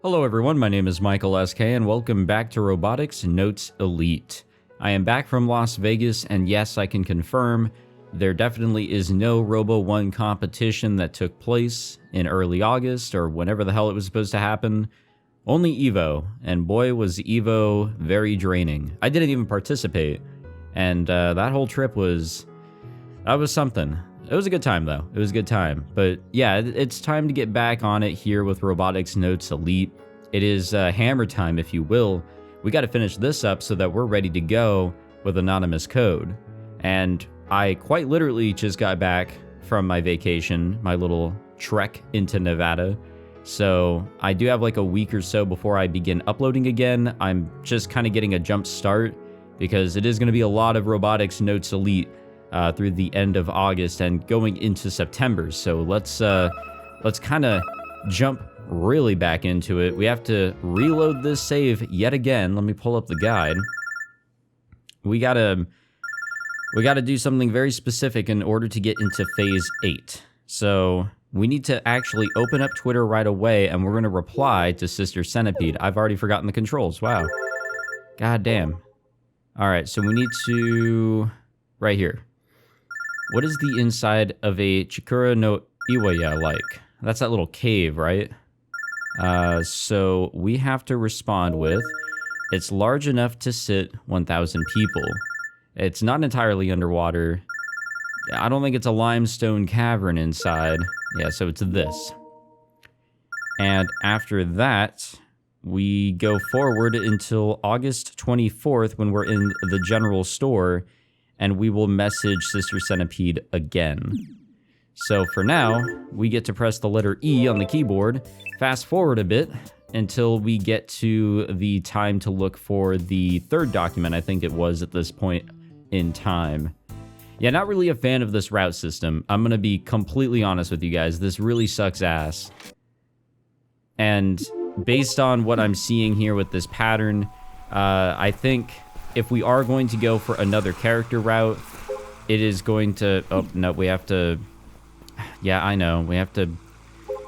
Hello everyone, my name is Michael SK and welcome back to Robotics Notes Elite. I am back from Las Vegas and yes, I can confirm there definitely is no Robo 1 competition that took place in early August or whenever the hell it was supposed to happen. Only Evo, and boy was Evo very draining. I didn't even participate, and that whole trip was something. It was a good time though. It was a good time. But yeah, it's time to get back on it here with Robotics Notes Elite. It is hammer time, if you will. We got to finish this up so that we're ready to go with anonymous code. And I quite literally just got back from my vacation, my little trek into Nevada. So I do have like a week or so before I begin uploading again. I'm just kind of getting a jump start because it is going to be a lot of Robotics Notes Elite through the end of August and going into September. So let's kind of jump really back into it. We have to reload this save yet again. Let me pull up the guide. We gotta do something very specific in order to get into phase 8. So we need to actually open up Twitter right away, and we're gonna reply to Sister Centipede. I've already forgotten the controls. Wow. God damn. All right, so we need to right here. What is the inside of a Chikura no Iwaya like? That's that little cave, right? So we have to respond with, it's large enough to sit 1,000 people. It's not entirely underwater. I don't think it's a limestone cavern inside. Yeah, so it's this. And after that, we go forward until August 24th when we're in the general store, and we will message Sister Centipede again. So for now, we get to press the letter E on the keyboard, fast forward a bit until we get to the time to look for the third document, I think it was at this point in time. Yeah, not really a fan of this route system. I'm gonna be completely honest with you guys. This really sucks ass. And based on what I'm seeing here with this pattern, I think if we are going to go for another character route, it is going to... Oh, no, we have to... Yeah, I know. We have to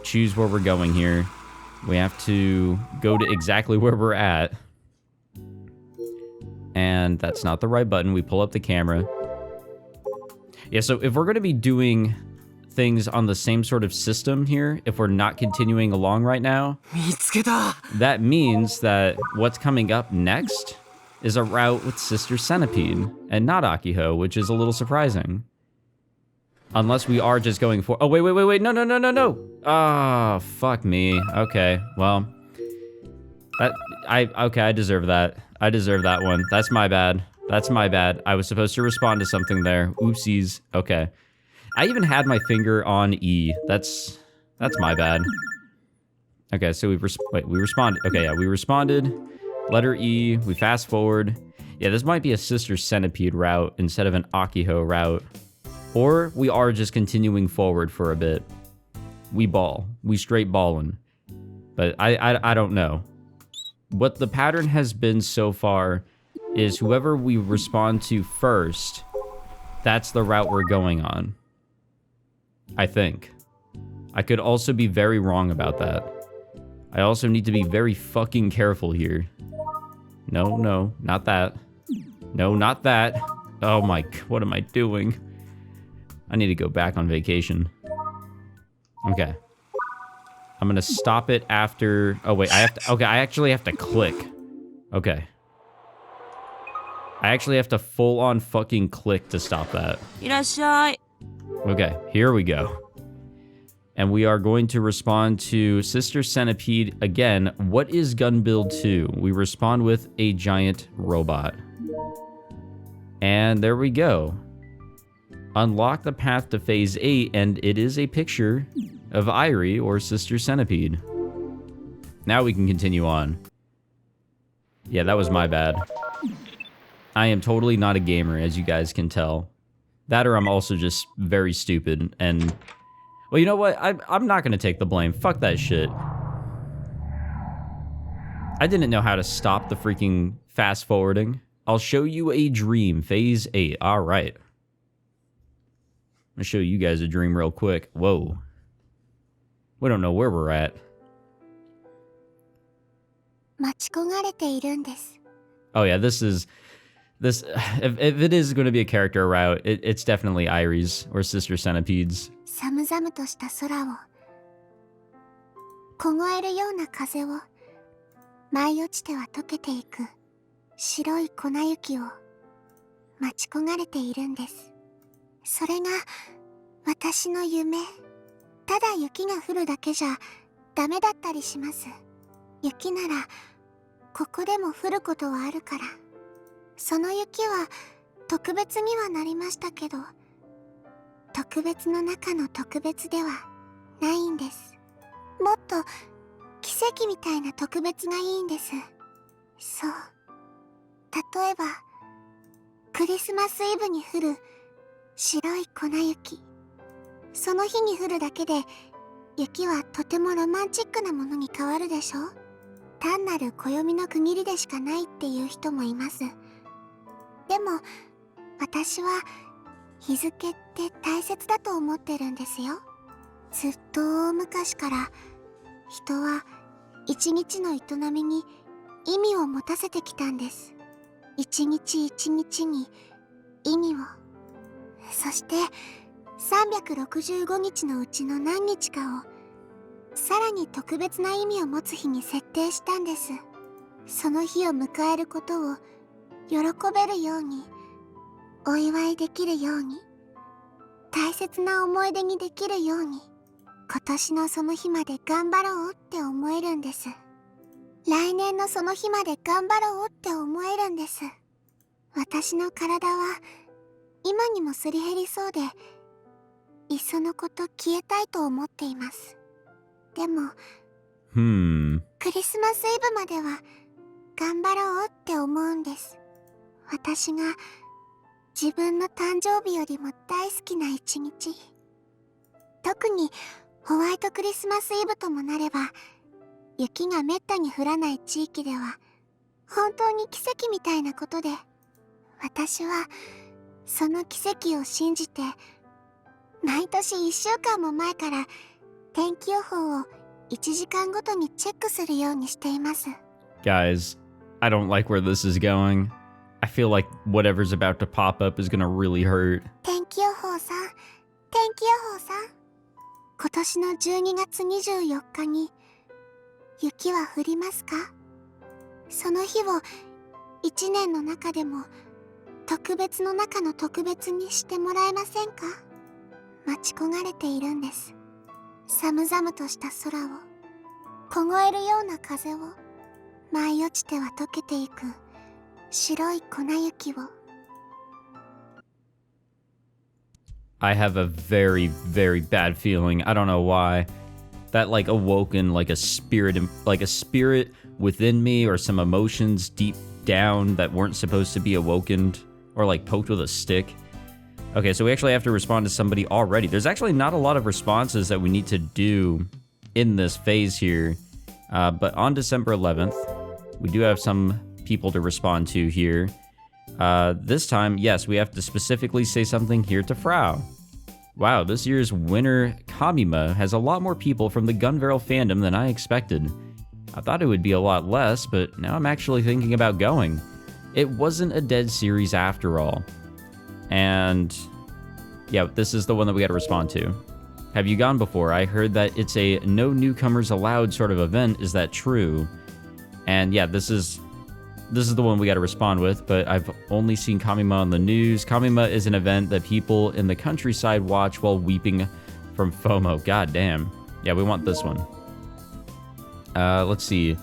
choose where we're going here. We have to go to exactly where we're at. And that's not the right button. We pull up the camera. Yeah, so if we're going to be doing things on the same sort of system here, if we're not continuing along right now, that means that what's coming up next is a route with Sister Centipede and not Akiho, which is a little surprising. Unless we are just going for... Oh, wait. No. Ah, fuck me. Okay, well. I deserve that. I deserve that one. That's my bad. That's my bad. I was supposed to respond to something there. Oopsies. Okay. I even had my finger on E. That's my bad. Okay, so we responded. Okay, yeah, we responded. Letter E, we fast forward. Yeah, this might be a Sister Centipede route instead of an Akiho route. Or we are just continuing forward for a bit. We ball. We straight ballin'. But I don't know. What the pattern has been so far is whoever we respond to first, that's the route we're going on. I think. I could also be very wrong about that. I also need to be very fucking careful here. No, not that. No, not that. Oh my, what am I doing? I need to go back on vacation. Okay. I'm gonna stop it after... Oh wait, I have to... Okay, I actually have to click. Okay. I actually have to full-on fucking click to stop that. Okay, here we go. And we are going to respond to Sister Centipede again. What is gun build 2? We respond with a giant robot. And there we go. Unlock the path to phase 8, and it is a picture of Airi or Sister Centipede. Now we can continue on. Yeah, that was my bad. I am totally not a gamer, as you guys can tell. That or I'm also just very stupid, and... Well, you know what? I'm not gonna take the blame. Fuck that shit. I didn't know how to stop the freaking fast forwarding. I'll show you a dream. Phase 8. Alright. I'm gonna show you guys a dream real quick. Whoa. We don't know where we're at. 待ち焦がれているんです。 Oh yeah, this if it is going to be a character route, it's definitely Airi's or Sister Centipede's. 寒々とした空を、凍えるような風を、舞い落ちては溶けていく白い粉雪を待ち焦がれているんです。それが私の夢。ただ雪が降るだけじゃダメだったりします。雪ならここでも降ることはあるから。その雪は特別にはなりましたけど、特別の中の特別ではないんです。もっと奇跡みたいな特別がいいんです。そう。例えばクリスマスイブに降る白い粉雪。その日に降るだけで雪はとてもロマンチックなものに変わるでしょ。単なる暦の区切りでしかないっていう人もいます。でも私は日付って大切だと思ってるんですよ。ずっと昔から人は一日の営みに意味を持たせてきたんです。一日一日に意味を。そして365日のうちの何日かをさらに特別な意味を持つ日に設定したんです。その日を迎えることを喜べるように、お祝いできるように、大切な思い出にできるように、今年のその日まで頑張ろうって思えるんです。来年のその日まで頑張ろうって思えるんです。私の体は今にもすり減りそうで、いっそのこと消えたいと思っています。でもクリスマスイブまでは頑張ろうって思うんです。私が自分の誕生日よりも大好きな一日。特にホワイトクリスマスイブともなれば、雪がめったに降らない地域では本当に奇跡みたいなことで、私はその奇跡を信じて毎年1週間も前から天気予報を1時間ごとにチェックするようにしています。 Guys, I don't like where this is going. I feel like whatever's about to pop up is gonna really hurt. 天気予報さん、天気予報さん。今年の12月24日に雪は降りますか？その日を1年の中でも特別の中の特別にしてもらえませんか？待ち焦がれているんです。寒々とした空を、凍えるような風を、舞い落ちては溶けていく白い粉雪を。 I have a very, very bad feeling. I don't know why. That like awoken like a spirit within me, or some emotions deep down that weren't supposed to be awokened, or like poked with a stick. Okay, so we actually have to respond to somebody already. There's actually not a lot of responses that we need to do in this phase here. But on December 11th, we do have some people to respond to here. This time, yes, we have to specifically say something here to Frau. Wow, this year's winner, Kamima, has a lot more people from the Gun Barrel fandom than I expected. I thought it would be a lot less, but now I'm actually thinking about going. It wasn't a dead series after all. And yeah, this is the one that we gotta respond to. Have you gone before? I heard that it's a no newcomers allowed sort of event. Is that true? And yeah, this is the one we gotta respond with, but I've only seen Kamima on the news. Kamima is an event that people in the countryside watch while weeping from FOMO. God damn. Yeah, we want this one. Let's see.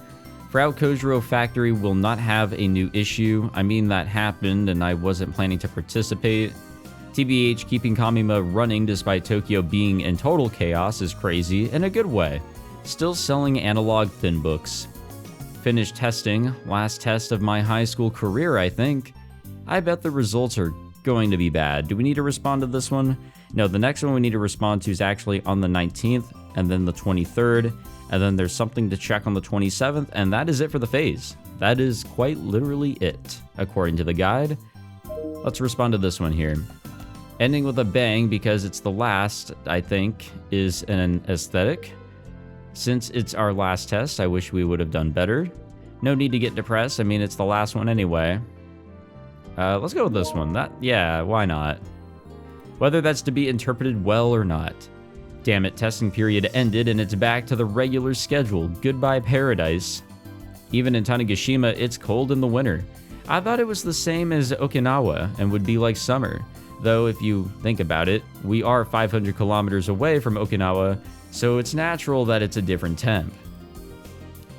Frau Kojiro Factory will not have a new issue. I mean, that happened and I wasn't planning to participate. TBH, keeping Kamima running despite Tokyo being in total chaos is crazy in a good way. Still selling analog thin books. Finished testing, last test of my high school career, I think. I bet the results are going to be bad. Do we need to respond to this one? No, the next one we need to respond to is actually on the 19th, and then the 23rd, and then there's something to check on the 27th, and that is it for the phase. That is quite literally it, according to the guide. Let's respond to this one here. Ending with a bang because it's the last, I think, is an aesthetic. Since it's our last test, I wish we would have done better. No need to get depressed. I mean, it's the last one anyway. Let's go with this one. Yeah, why not? Whether that's to be interpreted well or not. Damn it, testing period ended and it's back to the regular schedule. Goodbye paradise. Even in Tanegashima, it's cold in the winter. I thought it was the same as Okinawa and would be like summer. Though if you think about it, we are 500 kilometers away from Okinawa, so it's natural that it's a different temp.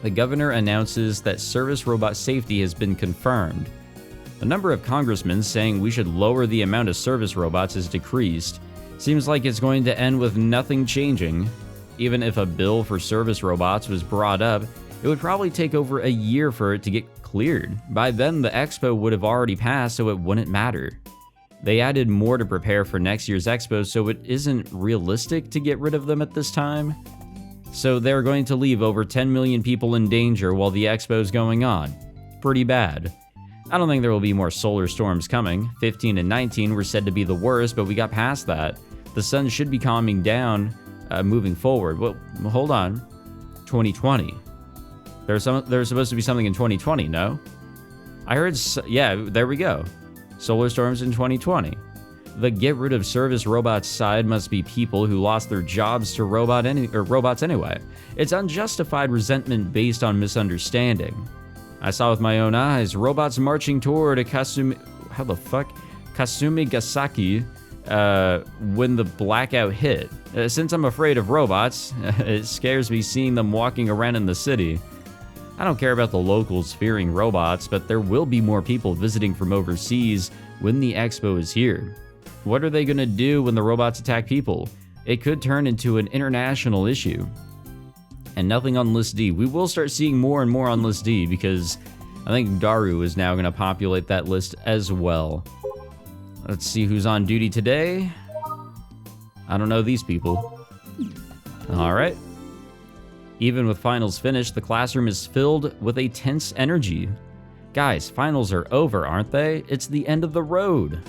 The governor announces that service robot safety has been confirmed. The number of congressmen saying we should lower the amount of service robots has decreased. Seems like it's going to end with nothing changing. Even if a bill for service robots was brought up, it would probably take over a year for it to get cleared. By then, the expo would have already passed, so it wouldn't matter. They added more to prepare for next year's expo, so it isn't realistic to get rid of them at this time. So they're going to leave over 10 million people in danger while the expo's going on. Pretty bad. I don't think there will be more solar storms coming. 15 and 19 were said to be the worst, but we got past that. The sun should be calming down moving forward. Well, hold on. 2020. There's supposed to be something in 2020, no? I heard, yeah, there we go. Solar storms in 2020. The get rid of service robots side must be people who lost their jobs to robots anyway. It's unjustified resentment based on misunderstanding. I saw with my own eyes robots marching toward a Kasumigasaki when the blackout hit. Since I'm afraid of robots, it scares me seeing them walking around in the city. I don't care about the locals fearing robots, but there will be more people visiting from overseas when the expo is here. What are they gonna do when the robots attack people? It could turn into an international issue. And nothing on List D. We will start seeing more and more on List D because I think Daru is now gonna populate that list as well. Let's see who's on duty today. I don't know these people. All right. Even with finals finished, the classroom is filled with a tense energy. Guys, finals are over, aren't they? It's the end of the road.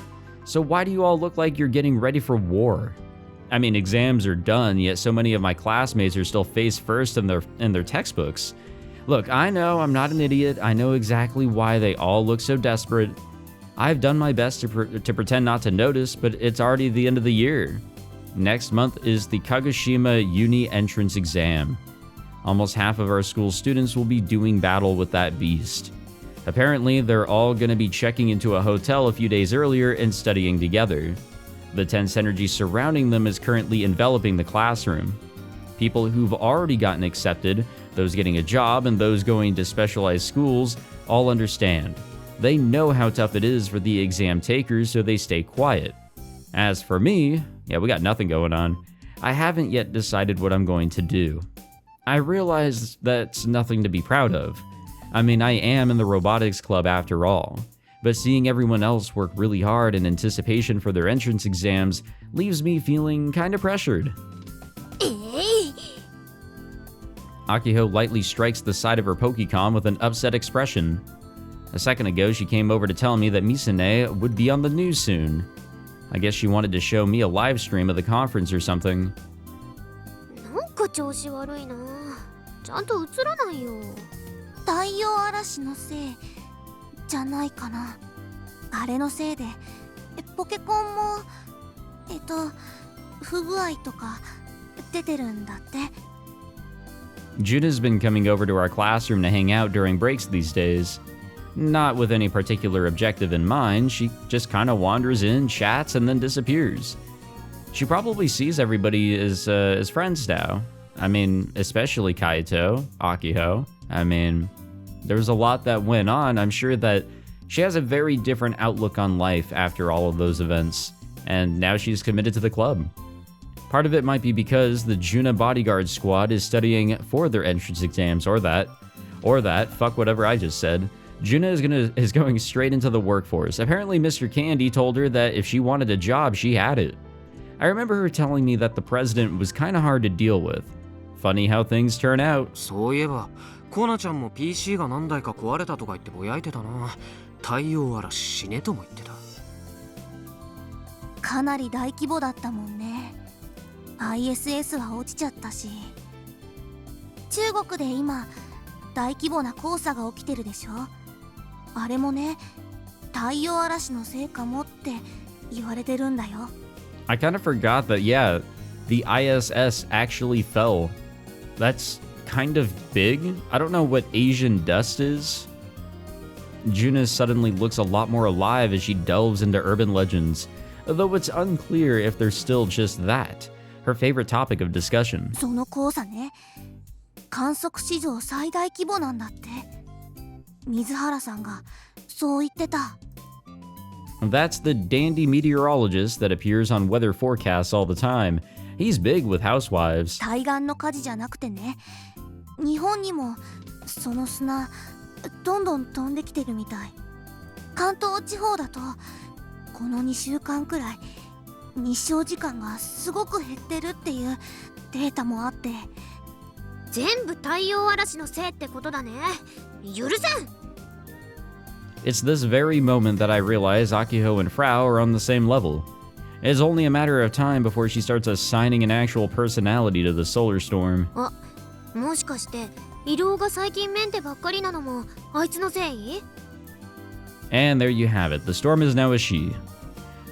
So why do you all look like you're getting ready for war? I mean, exams are done, yet so many of my classmates are still face first in their textbooks. Look, I know I'm not an idiot. I know exactly why they all look so desperate. I've done my best to pretend not to notice, but it's already the end of the year. Next month is the Kagoshima Uni entrance exam. Almost half of our school students will be doing battle with that beast. Apparently, they're all going to be checking into a hotel a few days earlier and studying together. The tense energy surrounding them is currently enveloping the classroom. People who've already gotten accepted, those getting a job, and those going to specialized schools all understand. They know how tough it is for the exam takers, so they stay quiet. As for me, yeah, we got nothing going on. I haven't yet decided what I'm going to do. I realize that's nothing to be proud of. I mean, I am in the Robotics Club after all, but seeing everyone else work really hard in anticipation for their entrance exams leaves me feeling kinda pressured. Akiho lightly strikes the side of her Pokecom with an upset expression. A second ago, she came over to tell me that Misune would be on the news soon. I guess she wanted to show me a live stream of the conference or something. なんか調子悪いな。ちゃんと映らないよ。太陽嵐のせいじゃないかな。あれのせいでポケコンも不具合とか出てるんだって。Juna's been coming over to our classroom to hang out during breaks these days. Not with any particular objective in mind, she just kinda wanders in, chats, and then disappears. She probably sees everybody as friends now. I mean, especially Kaito, Akiho. I mean, there's a lot that went on. I'm sure that she has a very different outlook on life after all of those events, and now she's committed to the club. Part of it might be because the Juna bodyguard squad is studying for their entrance exams, or that, fuck whatever I just said. Juna is going straight into the workforce. Apparently Mr. Candy told her that if she wanted a job, she had it. I remember her telling me that the president was kinda hard to deal with. Funny how things turn out. そういえば、コナちゃんも PC が何台か壊れたとか言ってぼやいてたな。太陽嵐死ねとも言ってた。かなり大規模だったもんね。ISS は落ちちゃったし。中国で今大規模な黄砂が起きてるでしょ。あれもね、太陽嵐のせいかもって言われてるんだよ。I kind of forgot that, yeah, the ISS actually fell. That's kind of big. I don't know what Asian dust is. Juna suddenly looks a lot more alive as she delves into urban legends, though it's unclear if they're still just that, her favorite topic of discussion. その黄砂ね、観測史上最大規模なんだって。水原さんがそう言ってた。That's the dandy meteorologist that appears on weather forecasts all the time. He's big with housewives. 対岸の火事じゃなくてね、日本にもその砂どんどん飛んできてるみたい。関東地方だとこの2週間くらい日照時間がすごく減ってるっていうデータもあって。全部太陽嵐のせいってことだね。許せん。 It's this very moment that I realize Akiho and Frau are on the same level. It's only a matter of time before she starts assigning an actual personality to the solar storm. あ、もしかして移動が最近メンテばっかりなのもあいつのせい？ And there you have it. The storm is now a she.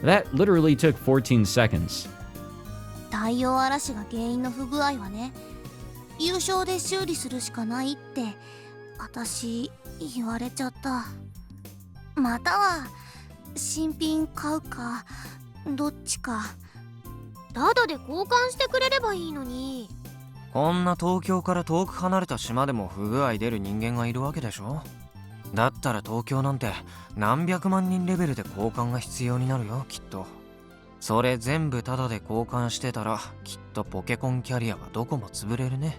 That literally took 14 seconds. 太陽嵐が原因の不具合はね、優勝で修理するしかないって私言われちゃった。または新品買うかどっちか。ただで交換してくれればいいのに。こんな東京から遠く離れた島でも不具合出る人間がいるわけでしょ。だったら東京なんて何百万人レベルで交換が必要になるよ、きっと。それ全部タダで交換してたらきっとポケコンキャリアはどこも潰れるね。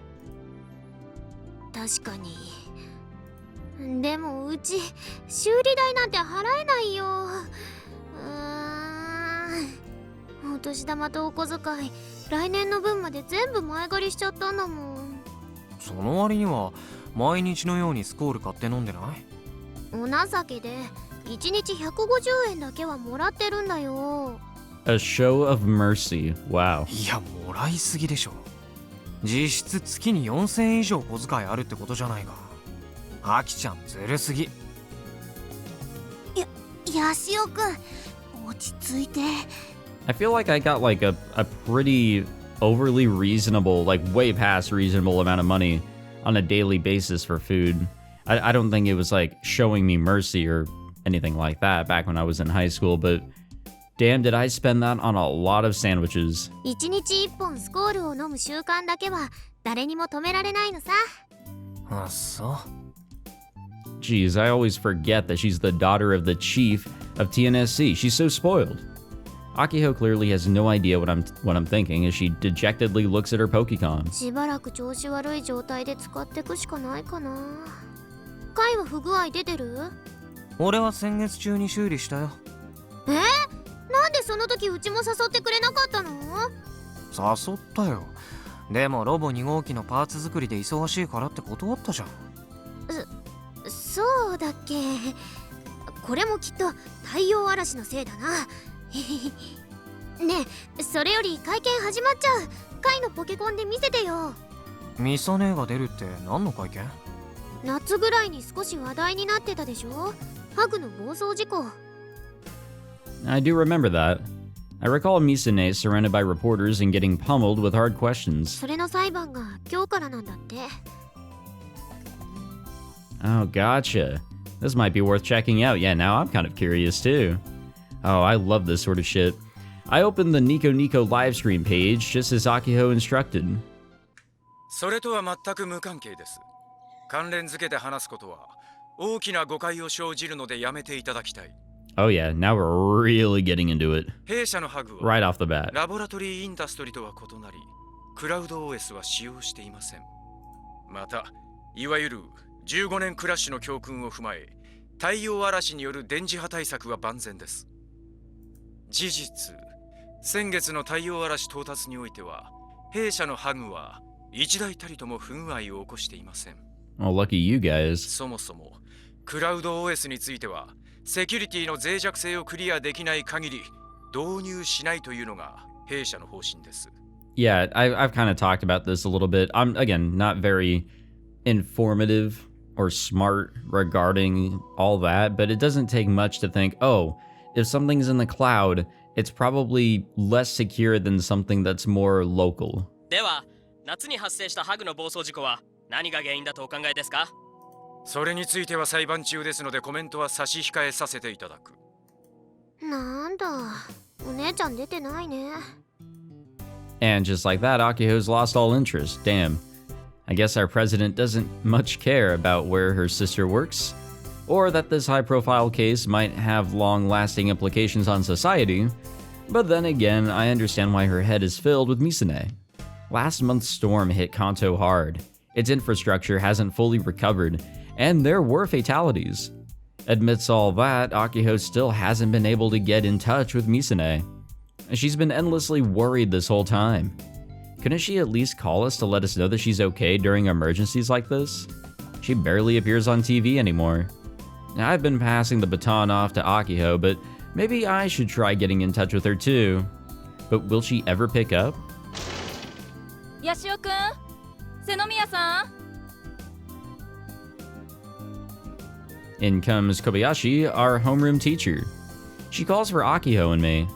確かに。でもうち修理代なんて払えないよ。お年玉とお小遣い来年の分まで全部前借りしちゃったんだもん。その割には毎日のようにスコール買って飲んでない？お情けで1日150円だけはもらってるんだよ。A show of mercy. Wow. いや、もらいすぎでしょ。実質月に4000円以上小遣いあるってことじゃないか。アキちゃんずるすぎ。ヤシオくん、落ち着いて。I feel like I got like a pretty overly reasonable, like way past reasonable amount of money on a daily basis for food. I don't think it was like showing me mercy or anything like that back when I was in high school, but damn, did I spend that on a lot of sandwiches. 1日1本スコールを飲む習慣だけは誰にも止められないのさ。あ、そう。Geez, I always forget that she's the daughter of the chief of TNSC. She's so spoiled. Akiho clearly has no idea what I'm thinking as she dejectedly looks at her Pokecom. しばらく調子悪い状態で使ってくしかないかな。カイは不具合出てる？俺は先月中に修理したよ。なんでその時うちも誘ってくれなかったの？誘ったよ。でもロボ2号機のパーツ作りで忙しいからって断ったじゃん。そうだっけ。これもきっと太陽嵐のせいだな。ねえ、それより会見始まっちゃう。カイのポケコンで見せてよ。ミサ姉が出るって何の会見？夏ぐらいに少し話題になってたでしょ。ハグの暴走事故。I do remember that. I recall Misane surrounded by reporters and getting pummeled with hard questions. それの裁判が今日からなんだって。Oh, gotcha. This might be worth checking out. Yeah, now I'm kind of curious too. Oh, I love this sort of shit. I opened the Nico Nico livestream page just as Akiho instructed. それとは全く無関係です。関連付けで話すことは大きな誤解を生じるのでやめていただきたい。Oh yeah, now we're really getting into it. 弊社のハグは Right off the bat. ラボラトリーインダストリとは異なり、クラウド OS は使用していません。また、いわゆる15年クラッシュの教訓を踏まえ、太陽嵐による電磁波対策は万全です。事実、先月の太陽嵐到達においては、弊社のハグは一台たりとも不具合を起こしていません。Oh, lucky you guys. そもそも、クラウド OS については、セキュリティの脆弱性をクリアできない限り、導入しないというのが弊社の方針です。Yeah, I've kind of talked about this a little bit. I'm, again, not very informative or smart regarding all that, but it doesn't take much to think, oh, if something's in the cloud, it's probably less secure than something that's more local. では、夏に発生したハグの暴走事故は何が原因だとお考えですか？それについては裁判中ですのでコメントは差し控えさせていただく。なんだ、お姉ちゃん出てないね。And just like that, Akiho's lost all interest. Damn. I guess our president doesn't much care about where her sister works, or that this high-profile case might have long-lasting implications on society. But then again, I understand why her head is filled with Misune. Last month's storm hit Kanto hard. Its infrastructure hasn't fully recovered, and there were fatalities. Amidst all that, Akiho still hasn't been able to get in touch with Misune. She's been endlessly worried this whole time. Couldn't she at least call us to let us know that she's okay during emergencies like this? She barely appears on TV anymore. I've been passing the baton off to Akiho, but maybe I should try getting in touch with her too. But will she ever pick up? Yashio-kun? Senomiya-san? In comes Kobayashi, our homeroom teacher. She calls for Akiho and me.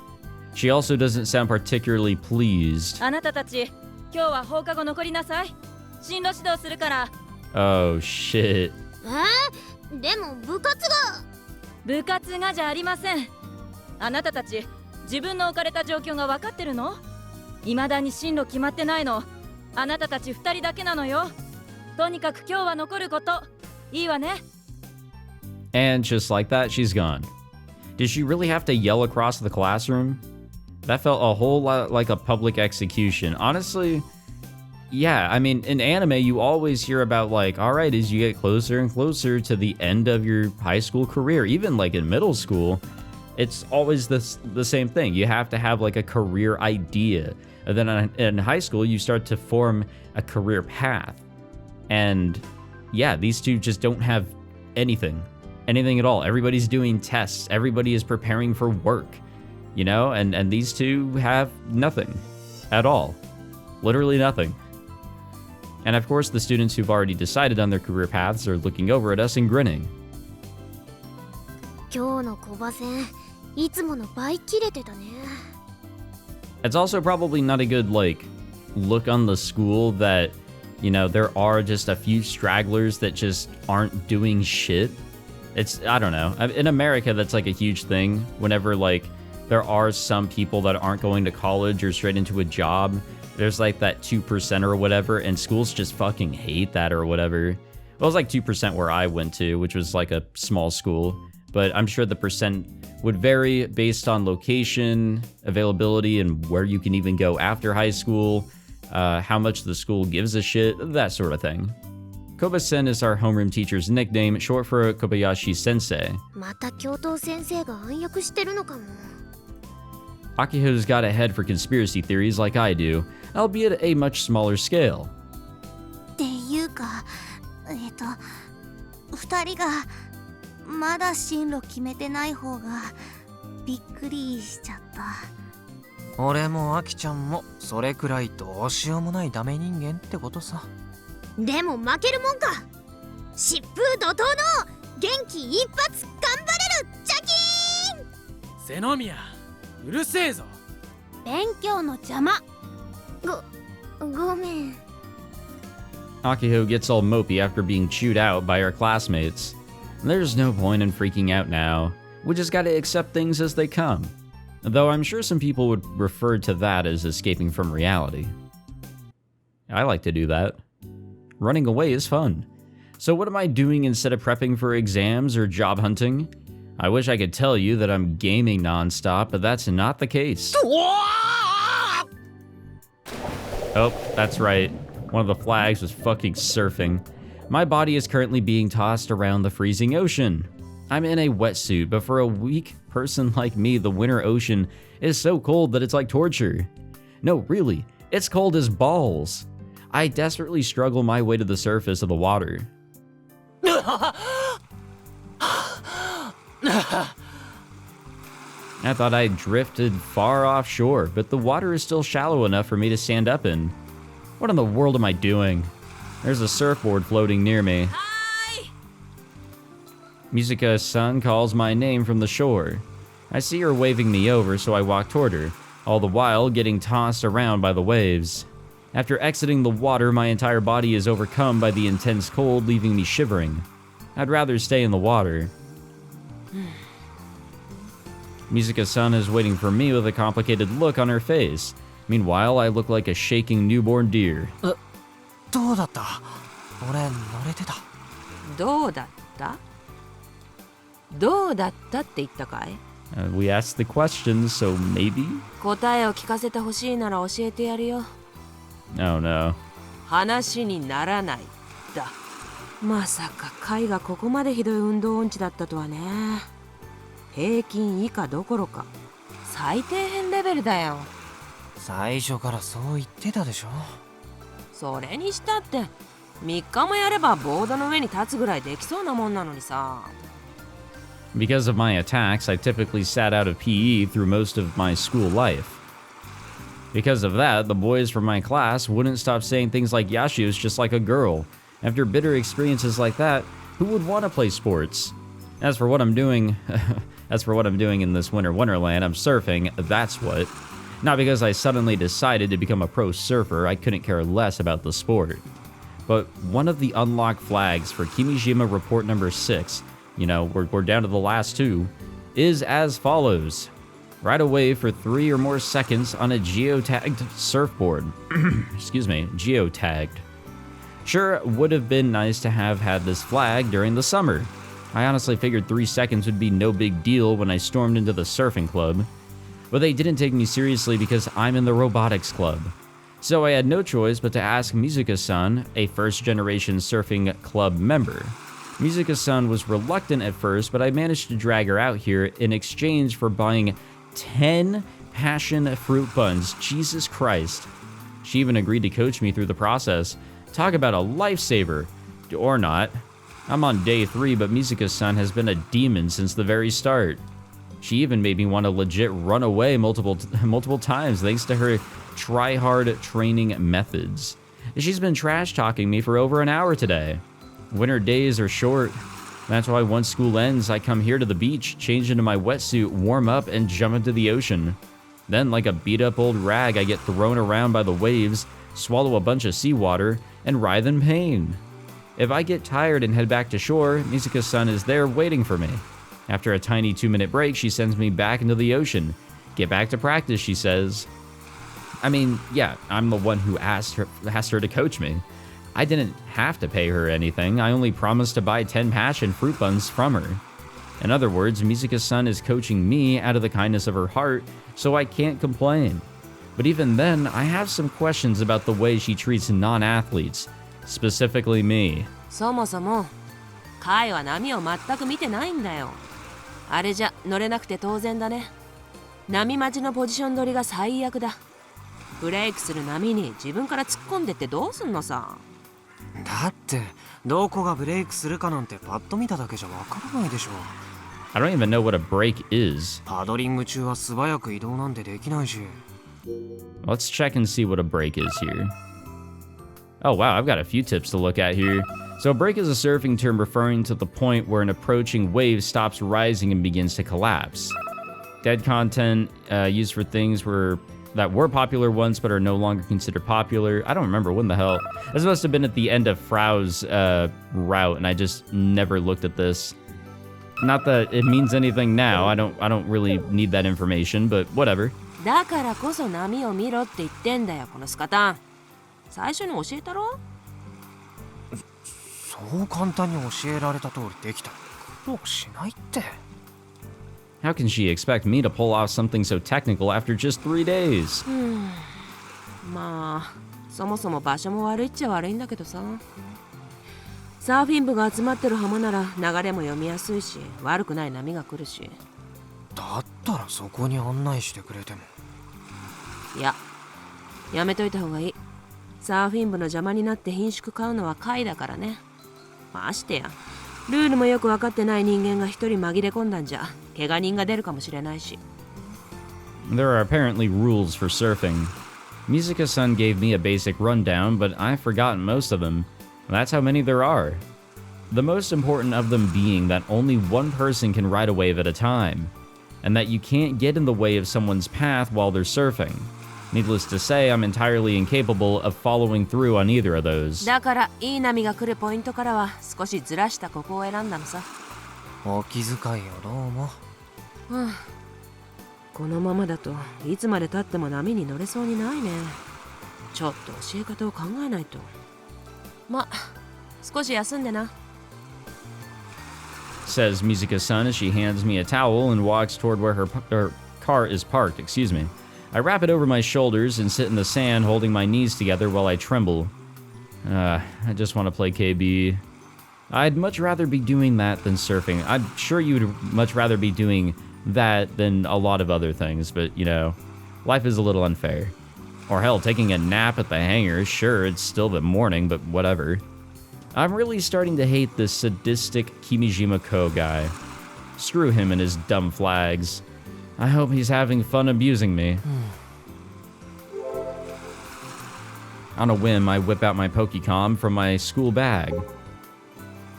She also doesn't sound particularly pleased. あなたたち、今日は放課後残りなさい。進路指導するから。Oh shit. でも部活が。部活がじゃありません。あなたたち、自分の置かれた状況が分かってるの？未だに進路決まってないの。あなたたち2人だけなのよ。とにかく今日は残ること。いいわね。And just like that, she's gone. Did she really have to yell across the classroom? That felt a whole lot like a public execution. Honestly, yeah, I mean, in anime, you always hear about, like, alright, as you get closer and closer to the end of your high school career, even, like, in middle school, it's always the same thing. You have to have, like, a career idea. And then in high school, you start to form a career path. And, yeah, these two just don't have anything at all. Everybody's doing tests. Everybody is preparing for work. You know, and these two have nothing at all. Literally nothing. And of course, the students who've already decided on their career paths are looking over at us and grinning. 今日の小バセン、いつもの倍切れてたね。It's also probably not a good, like, look on the school that, you know, there are just a few stragglers that just aren't doing shit. It's, I don't know. In America, that's like a huge thing. Whenever, like, there are some people that aren't going to college or straight into a job. There's like that 2% or whatever, and schools just fucking hate that or whatever. Well, it was like 2% where I went to, which was like a small school. But I'm sure the percent would vary based on location, availability, and where you can even go after high school, how much the school gives a shit, that sort of thing. Koba-sen is our homeroom teacher's nickname, short for Kobayashi Sensei. また教頭先生が暗躍してるのかも。Akiho's got a head for conspiracy theories like I do, albeit at a much smaller scale. っていうか、二人がまだ進路決めてない方がびっくりしちゃった。俺もアキちゃんもそれくらいどうしようもないダメ人間ってことさ。でも負けるもんか。疾風怒涛の元気一発頑張れるジャキーン。セノミヤ、うるせえぞ。勉強の邪魔。ごめん。Akiho gets all mopey after being chewed out by our classmates. There's no point in freaking out now. We just gotta accept things as they come. Though I'm sure some people would refer to that as escaping from reality. I like to do that. Running away is fun. So what am I doing instead of prepping for exams or job hunting? I wish I could tell you that I'm gaming nonstop, but that's not the case. Oh, that's right. One of the flags was fucking surfing. My body is currently being tossed around the freezing ocean. I'm in a wetsuit, but for a weak person like me, the winter ocean is so cold that it's like torture. No, really, it's cold as balls. I desperately struggle my way to the surface of the water. I thought I drifted far offshore, but the water is still shallow enough for me to stand up in. What in the world am I doing? There's a surfboard floating near me. Hi! Misaka-san calls my name from the shore. I see her waving me over, so I walk toward her, all the while getting tossed around by the waves. After exiting the water, my entire body is overcome by the intense cold, leaving me shivering. I'd rather stay in the water. Misaka-san is waiting for me with a complicated look on her face. Meanwhile, I look like a shaking newborn deer. どうだった？俺乗れてた。どうだった？どうだったって言ったかい？ We asked the questions, so maybe? 答えを聞かせてほしいなら教えてやるよ。Oh no. 話にならないだ。まさかカイがここまでひどい運動音痴だったとはね。平均以下どころか最底辺レベルだよ。最初からそう言ってたでしょ。それにしたって3日もやればボードの上に立つぐらいできそうなもんなのにさ。Because of my attacks, I typically sat out of PE through most of my school life. Because of that, the boys from my class wouldn't stop saying things like Yashio's just like a girl. After bitter experiences like that, who would want to play sports? As for what I'm doing in this winter wonderland, I'm surfing, that's what. Not because I suddenly decided to become a pro surfer, I couldn't care less about the sport. But one of the unlocked flags for Kimijima Report number 6, you know, we're down to the last 2, is as follows. Ride away for 3 or more seconds on a geotagged surfboard. Excuse me, geotagged. Sure, it would have been nice to have had this flag during the summer. I honestly figured 3 seconds would be no big deal when I stormed into the surfing club. But they didn't take me seriously because I'm in the Robotics Club. So I had no choice but to ask Mizuka-san, a first-generation surfing club member. Mizuka-san was reluctant at first, but I managed to drag her out here in exchange for buying 10 passion fruit buns. Jesus Christ. She even agreed to coach me through the process. Talk about a lifesaver. Or not. I'm on day 3, but Mizuka-san has been a demon since the very start. She even made me want to legit run away multiple times thanks to her try-hard training methods. She's been trash-talking me for over an hour today. Winter days are short. That's why once school ends, I come here to the beach, change into my wetsuit, warm up, and jump into the ocean. Then, like a beat-up old rag, I get thrown around by the waves, swallow a bunch of seawater, and writhe in pain. If I get tired and head back to shore, Mizuka-san is there waiting for me. After a tiny 2-minute break, she sends me back into the ocean. Get back to practice, she says. I mean, yeah, I'm the one who asked her to coach me. I didn't have to pay her anything. I only promised to buy 10 passion fruit buns from her. In other words, Mizuka-san is coaching me out of the kindness of her heart, so I can't complain. But even then, I have some questions about the way she treats non-athletes, specifically me. そもそもカイは波を全く見てないんだよ。あれじゃ乗れなくて当然だね。波待ちのポジション取りが最悪だ。ブレイクする波に自分から突っ込んでってどうすんのさ。だってどこがブレイクするかなんてパッと見ただけじゃわからないでしょ。 I don't even know what a break is. パドリング中は素早く移動なんてできないし。 Let's check and see what a break is here. Oh wow, I've got a few tips to look at here. So a break is a surfing term referring to the point where an approaching wave stops rising and begins to collapse. Dead content used for things that were popular once but are no longer considered popular. I don't remember when the hell. This must have been at the end of Frau's route, and I just never looked at this. Not that it means anything now. I don't really need that information, but whatever. だからこそ波を見ろって言ってんだよこのスカタン。最初に教えたろ。そう簡単に教えられた通りできた。苦労しないって。How can she expect me to pull off something so technical after just 3 days? まあそもそも場所も悪いっちゃ悪いんだけどさ。サーフィン部が集まってる浜なら流れも読みやすいし悪くない波が来るし。だったらそこに案内してくれても。いや、やめといた方がいい。サーフィン部の邪魔になって品種買うのは貝だからね。ましてや、ルールもよく分かってない人間が一人紛れ込んだんじゃ、怪我人が出るかもしれないし。There are apparently rules for surfing. Mizuka-san gave me a basic rundown, but I've forgotten most of them. That's how many there are. The most important of them being that only one person can ride a wave at a time, and that you can't get in the way of someone's path while they're surfing. Needless to say, I'm entirely incapable of following through on either of those. だからいい波が来るポイントからは少しずらしたここを選んだのさ。お気遣いをどうも。このままだといつまで経っても波に乗れそうにないね。ちょっと教え方を考えないと。ま、少し休んでな。Says Mizuka-san as she hands me a towel and walks toward where her car is parked, excuse me. I wrap it over my shoulders and sit in the sand holding my knees together while I tremble. I just want to play KB. I'd much rather be doing that than surfing. I'm sure you'd much rather be doing that than a lot of other things, but, you know, life is a little unfair. Or hell, taking a nap at the hangar, sure, it's still the morning, but whatever. I'm really starting to hate this sadistic Kimijima Ko guy. Screw him and his dumb flags. I hope he's having fun abusing me. On a whim, I whip out my Pokecom from my school bag.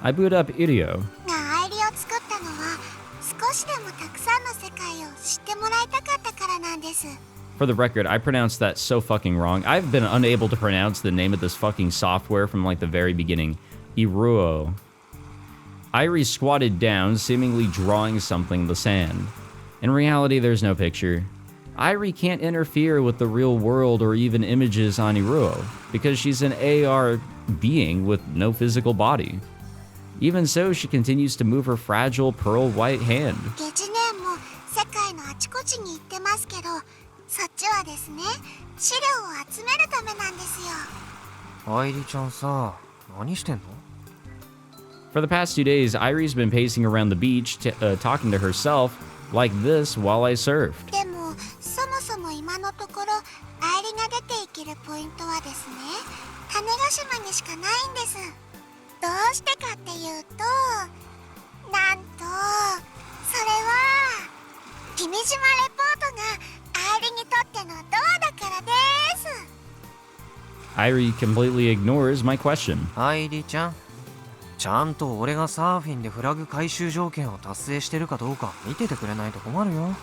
I boot up Irio. がアイリを作ったのは少しでもたくさんの世界を知ってもらいたかったからなんです。 For the record, I pronounced that so fucking wrong. I've been unable to pronounce the name of this fucking software from like the very beginning. Iruo. Airi squatted down, seemingly drawing something in the sand. In reality, there's no picture. Airi can't interfere with the real world or even images on Iruo, because she's an AR being with no physical body. Even so, she continues to move her fragile pearl white hand. ゲジネンも世界のあちこちに行ってますけど、そっちはですね、資料を集めるためなんですよ。愛理ちゃんさ、何してんの？ For the past 2 days, Airi's been pacing around the beach, talking to herself like this while I surfed. でも、そもそも今のところ、アイリが出ていけるポイントはですね、種子島にしかないんです。どうしてかっていうと、なんと、それは、君島レポートがアイリにとってのドアだからです。Airi completely ignores my question. 愛理ちゃん、ちゃんと俺がサーフィンでフラグ回収条件を達成してるかどうか見ててくれないと困るよ。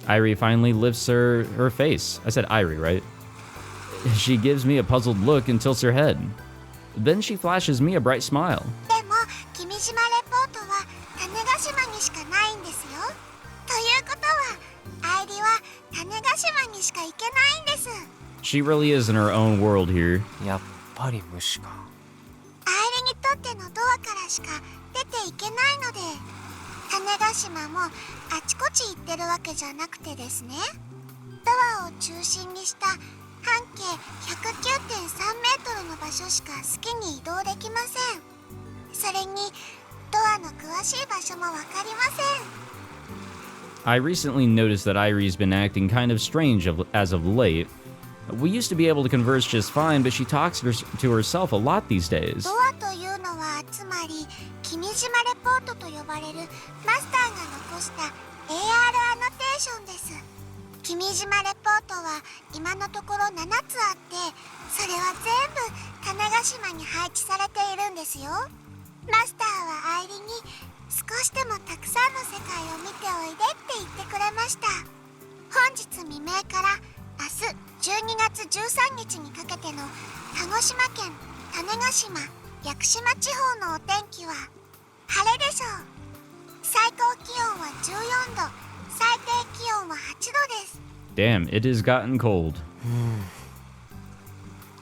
Airi finally lifts her face. I said Airi, right? She gives me a puzzled look and tilts her head. Then she flashes me a bright smile. でも、君島レポートは種子島にしかないんですよ。ということは、アイリは種子島にしか行けないんです。She really is in her own world here. やっぱり虫か。アイリにとってのドアからしか出ていけないので、種子島もあちこち行ってるわけじゃなくてですね、ドアを中心にした半径 109.3 メートルの場所しか好きに移動できません。それにドアの詳しい場所もわかりません。I recently noticed that Airi's been acting kind of strange as of late. We used to be able to converse just fine, but she talks to herself a lot these days. ドアというのはつまり君島レポートと呼ばれるマスターが残した AR アノテーションです。君島レポートは今のところ7つあって、それは全部種子島に配置されているんですよ。マスターはアイリに少しでもたくさんの世界を見ておいでって言ってくれました。本日未明から明日12月13日にかけての鹿児島県種子島屋久島地方のお天気は晴れでしょう。最高気温は14度、最低気温は8度です。 Damn, it has gotten cold.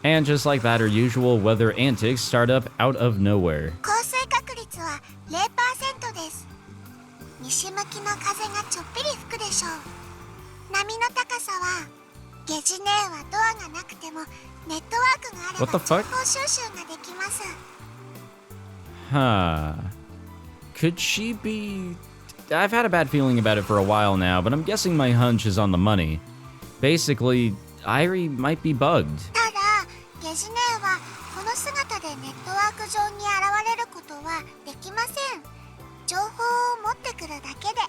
And just like that, her usual weather antics start up out of nowhere. 降水確率は 0% です。西向きの風がちょっぴり吹くでしょう。波の高さはゲジネーはドアがなくてもネットワークがあれ What the ば fuck? 情報収集ができます。Huh. Could she be... I've had a bad feeling about it for a while now, but I'm guessing my hunch is on the money. Basically, Airi might be bugged. ただゲジネーはこの姿でネットワーク上に現れることはできません。情報を持ってくるだけで。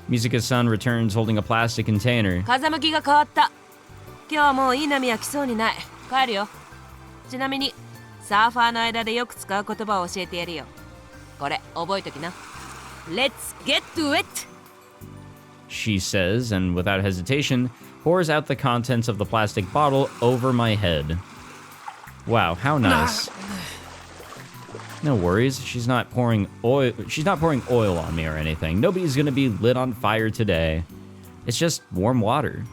Mizuka-san returns holding a plastic container. 風向きが変わった。今日はもういい波は来そうにない。帰るよ。ちなみにサーファーの間でよく使う言葉を教えてやるよ。これ覚えときな。 Let's get to it! She says, and without hesitation, pours out the contents of the plastic bottle over my head. Wow, how nice. No worries, she's not pouring oil on me or anything. Nobody's gonna be lit on fire today. It's just warm water.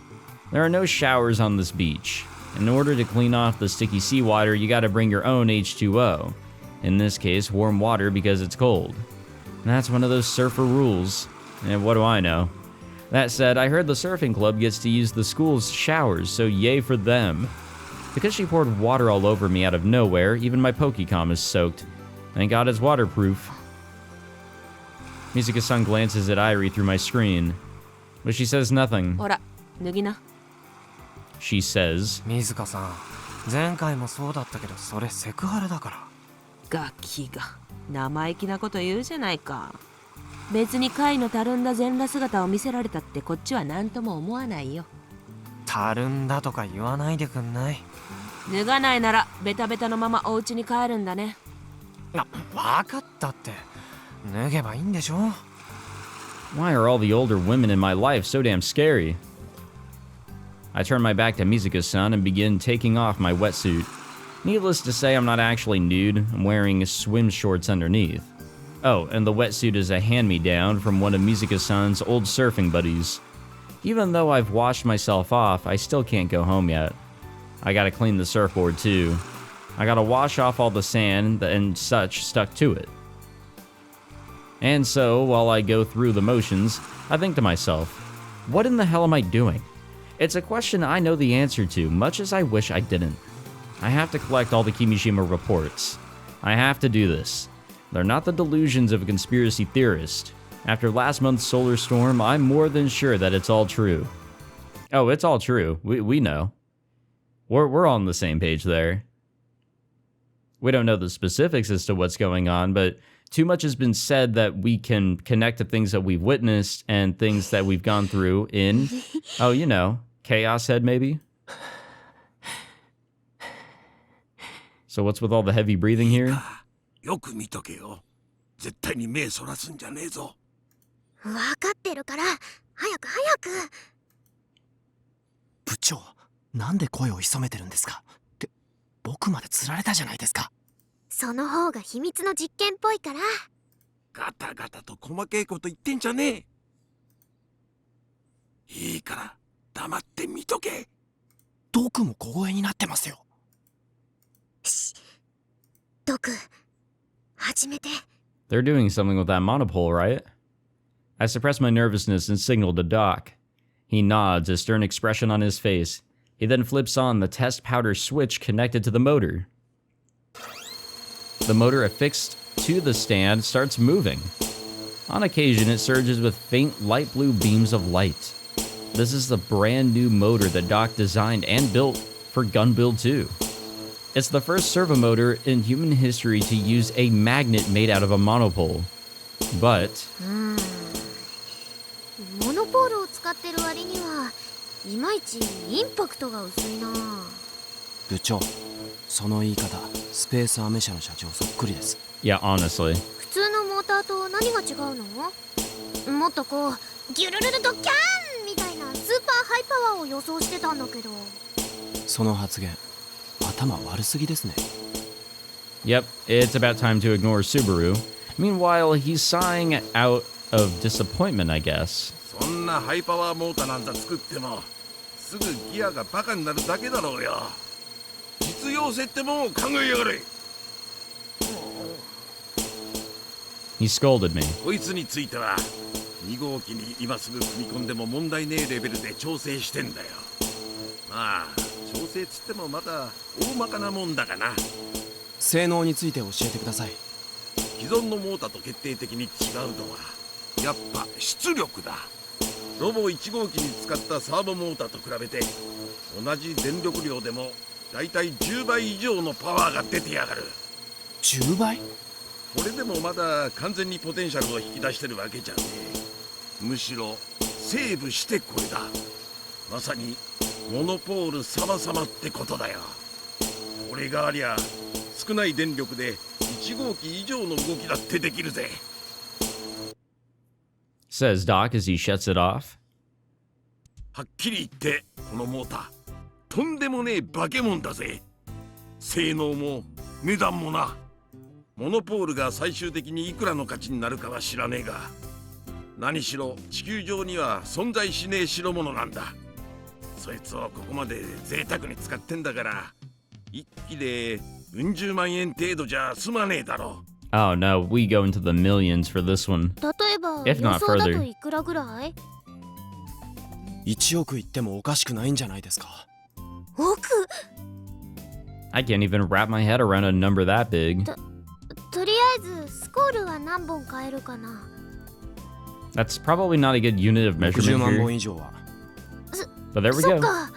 There are no showers on this beach. In order to clean off the sticky seawater, you gotta bring your own H2O. In this case, warm water because it's cold. And that's one of those surfer rules. And what do I know? That said, I heard the surfing club gets to use the school's showers, so yay for them. Because she poured water all over me out of nowhere, even my Pokecom is soaked. Thank God it's waterproof. Mizuka-san glances at Airi through my screen, but she says nothing. ほら、脱ぎな。 She says, 水香さん、前回もそうだったけど、それセクハラだから。ガキが生意気なこと言うじゃないか。別に貝のたるんだ全裸姿を見せられたってこっちは何とも思わないよ。たるんだとか言わないでくんない？脱がないならベタベタのままお家に帰るんだね。わかったって。脱げばいいんでしょ？ Why are all the older women in my life so damn scary? I turn my back to Mizuka-san and begin taking off my wetsuit. Needless to say, I'm not actually nude. I'm wearing swim shorts underneath. Oh, and the wetsuit is a hand-me-down from one of Mizuka-san's old surfing buddies. Even though I've washed myself off, I still can't go home yet. I gotta clean the surfboard too. I gotta wash off all the sand and such stuck to it. And so, while I go through the motions, I think to myself, what in the hell am I doing? It's a question I know the answer to, much as I wish I didn't. I have to collect all the Kimijima reports. I have to do this. They're not the delusions of a conspiracy theorist. After last month's solar storm, I'm more than sure that it's all true. Oh, it's all true. We know. We're on the same page there. We don't know the specifics as to what's going on, but too much has been said that we can connect to things that we've witnessed and things that we've gone through in, oh, you know, Chaos Head maybe? So what's with all the heavy breathing here? よく見とけよ。絶対に目そらすんじゃねえぞ。わかってるから、早く早く。部長、なんで声を潜めてるんですか？って、僕まで釣られたじゃないですか。その方が秘密の実験っぽいから。ガタガタと細けいこと言ってんじゃねえ。いいから黙って見とけ。ドクも小声になってますよ。ドク、始めて。They're doing something with that monopole, right? I suppress my nervousness and signal to Doc. He nods, a stern expression on his face. He then flips on the test powder switch connected to the motor. The motor affixed to the stand starts moving. On occasion, it surges with faint light blue beams of light. This is the brand new motor that Doc designed and built for Gun Build 2. It's the first servo motor in human history to use a magnet made out of a monopole. But... モノポールを使ってる割には、いまいちインパクトが薄いな。部長、その言い方、スペースアメ社の社長そっくりです。Yeah, honestly. 普通のモーターと何が違うの？もっとこう、ギュルルルドキャーンみたいなスーパーハイパワーを予想してたんだけど。その発言、頭悪すぎですね。Yep, it's about time to ignore Subaru. Meanwhile, he's sighing out of disappointment, I guess. そんなハイパワーモーターなんざ作ってもすぐギアがバカになるだけだろうよ。実用性ってもんを考えやがれ。He scolded me. こいつについては2号機に今すぐ組み込んでも問題ねえレベルで調整してんだよ。まあ調整つってもまだ大まかなもんだがな。性能について教えてください。既存のモーターと決定的に違うのはやっぱ出力だ。ロボ1号機に使ったサーボモーターと比べて同じ電力量でもだいたい10倍以上のパワーが出てやがる。10倍？これでもまだ完全にポテンシャルを引き出してるわけじゃねえ。むしろセーブしてこれだ。まさにモノポール様々ってことだよ。れがありゃ少ない電力で1号機以上の動きだってできるぜ。 says Doc as he shuts it off. はっきり言ってこのモーターとんでもねえ化け物だぜ。性能も値段もな。モノポールが最終的にいくらの価値になるかは知らねえが、何しろ地球上には存在しねえ代物なんだ。そいつをここまで贅沢に使ってんだから、一機でうん十万円程度じゃ済まねえだろう。 Oh no, we go into the millions for this one. 例えば If 予 not 想だと further. いくらぐらい？ 1億いってもおかしくないんじゃないですか。億？ I can't even wrap my head around a number that big. とりあえずスコールは何本買えるかな？ That's probably not a good unit of 60 measurement 万 here. 本以上は。 But there we そっ go. か。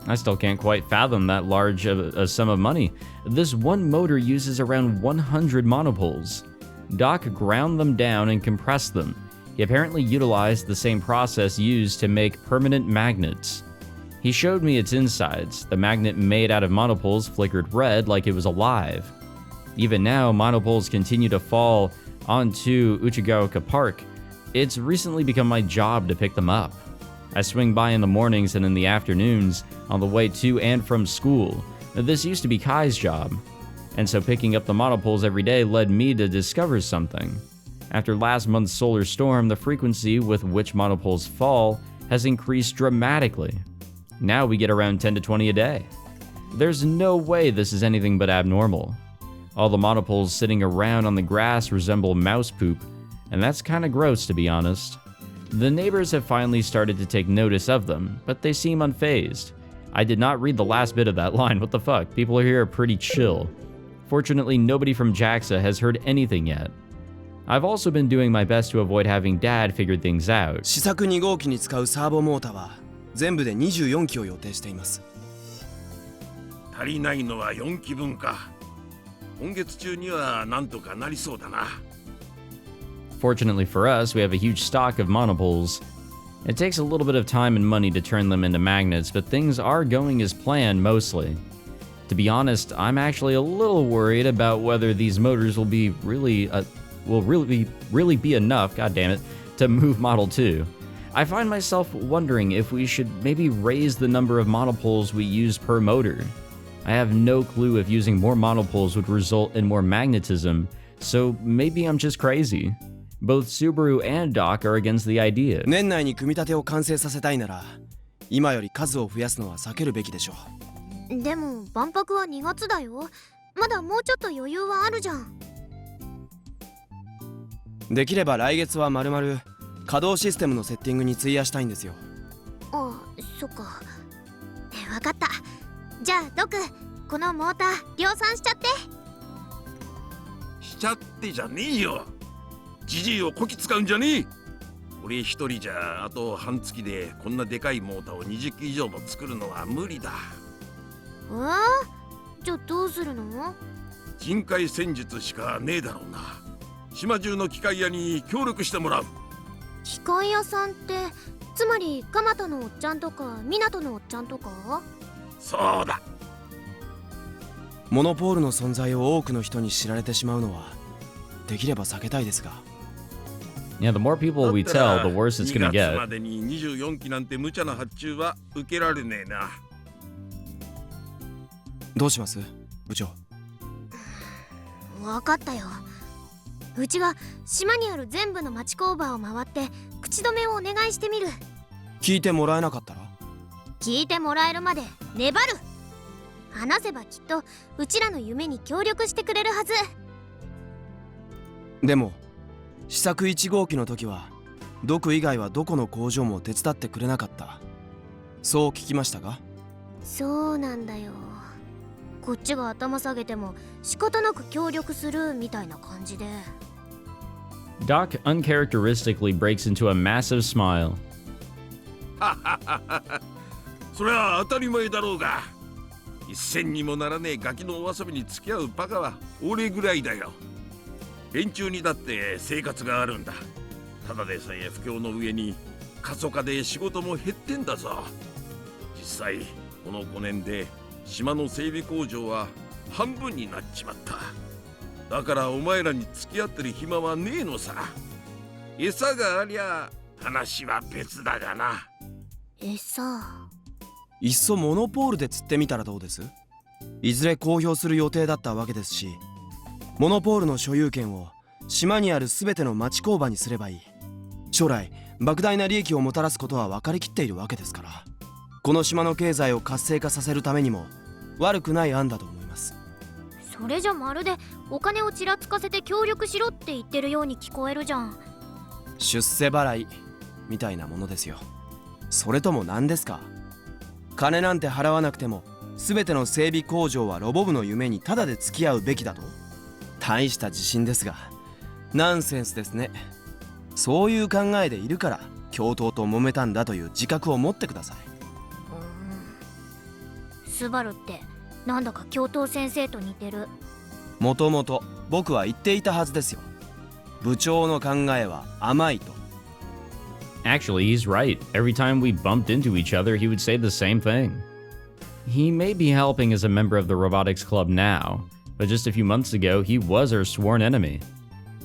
I still can't quite fathom that large of a sum of money. This one motor uses around 100 monopoles. Doc ground them down and compressed them. He apparently utilized the same process used to make permanent magnets. He showed me its insides. The magnet made out of monopoles flickered red like it was alive. Even now, monopoles continue to fall onto Uchigaoka Park. It's recently become my job to pick them up. I swing by in the mornings and in the afternoons on the way to and from school. This used to be Kai's job, and so picking up the monopoles every day led me to discover something. After last month's solar storm, the frequency with which monopoles fall has increased dramatically. Now we get around 10 to 20 a day. There's no way this is anything but abnormal. All the monopoles sitting around on the grass resemble mouse poop, and that's kinda gross to be honest. The neighbors have finally started to take notice of them, but they seem unfazed. I did not read the last bit of that line, what the fuck? People here are pretty chill. Fortunately, nobody from JAXA has heard anything yet. I've also been doing my best to avoid having Dad figure things out. 試作2号機に使うサーボモーターは全部で24機を予定しています。足りないのは4機分か。今月中にはなんとかなりそうだな。 Fortunately for us, we have a huge stock of monopoles. It takes a little bit of time and money to turn them into magnets, but things are going as planned mostly. To be honest, I'm actually a little worried about whether these motors will be really be enough, god damn it, to move Model 2. I find myself wondering if we should maybe raise the number of monopoles we use per motor. I have no clue if using more monopoles would result in more magnetism, so maybe I'm just crazy. Both Subaru and Doc are against the idea. 年内に組み立てを完成させたいなら、今より数を増やすのは避けるべきでしょう。でも万博は2月だよ。まだもうちょっと余裕はあるじゃん。できれば来月はまるまる稼働システムのセッティングに費やしたいんですよ。あ、そっか。わかった。じゃあドク、このモーター量産しちゃって。しちゃってじゃねえよ。ジジイをこき使うんじゃねえ。俺一人じゃあと半月でこんなでかいモーターを20機以上も作るのは無理だ。じゃあどうするの？人海戦術しかねえだろうな。島中の機械屋に協力してもらう。機械屋さんってつまり蒲田のおっちゃんとか港のおっちゃんとか？そうだ。モノポールの存在を多くの人に知られてしまうのはできれば避けたいですが。Yeah, the more people we tell, the worse it's gonna 2月ま get. でに24機なんて無茶な発注は受けられねえな。どうします部長。わかったよ。うちが島にある全部の町工場を回って口止めをお願いしてみる。聞いてもらえなかったら？聞いてもらえるまで粘る。話せばきっとうちらの夢に協力してくれるはず。でも試作1号機の時はドク以外はどこの工場も手伝ってくれなかった。そう聞きましたか？そうなんだよ。こっちが頭下げても仕方なく協力するみたいな感じで。 Doc uncharacteristically breaks into a massive smile. それは当たり前だろうが。一銭にもならねえガキのお遊びに付き合うバカは俺ぐらいだよ。連中にだって生活があるんだ。ただでさえ不況の上に過疎化で仕事も減ってんだぞ。実際この5年で島の整備工場は半分になっちまった。だからお前らに付き合ってる暇はねえのさ。餌がありゃ話は別だがな。餌。いっそモノポールで釣ってみたらどうです？いずれ公表する予定だったわけですし、モノポールの所有権を島にある全ての町工場にすればいい。将来莫大な利益をもたらすことは分かりきっているわけですから、この島の経済を活性化させるためにも悪くない案だと思います。それじゃまるでお金をちらつかせて協力しろって言ってるように聞こえるじゃん。出世払いみたいなものですよ。それとも何ですか？金なんて払わなくても全ての整備工場はロボ部の夢にタダで付き合うべきだと？大した自信ですが、ナンセンスですね。そういう考えでいるから教頭と揉めたんだという自覚を持ってください。スバルってなんだか教頭先生と似てる。もともと僕は言っていたはずですよ。部長の考えは甘いと。Actually, he's right. Every time we bumped into each other, he would say the same thing. He may be helping as a member of the Robotics Club now, but just a few months ago, he was our sworn enemy.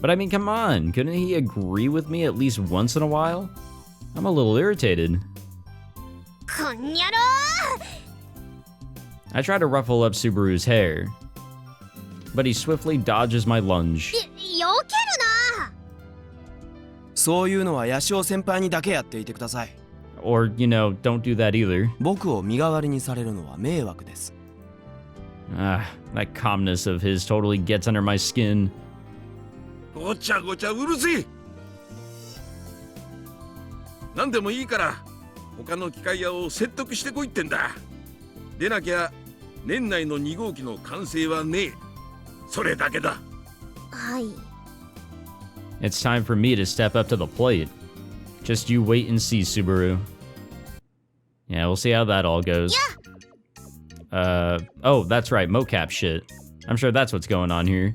But I mean, come on, couldn't he agree with me at least once in a while? I'm a little irritated. こんにゃろ I try to ruffle up Subaru's hair, but he swiftly dodges my lunge. よけるな。そういうのはヤシオ先輩にだけやっていてください。Or, you know, don't do that either. 僕を身代わりにされるのは迷惑です。Ah, that calmness of his totally gets under my skin. ごちゃごちゃうるせえ。何でもいいから他の機械屋を説得してこいってんだ。でなきゃ年内の2号機の完成はねえ。それだけだ。はい。It's time for me to step up to the plate. Just you wait and see, Subaru. Yeah, we'll see how that all goes. Oh, that's right, mocap shit. I'm sure that's what's going on here.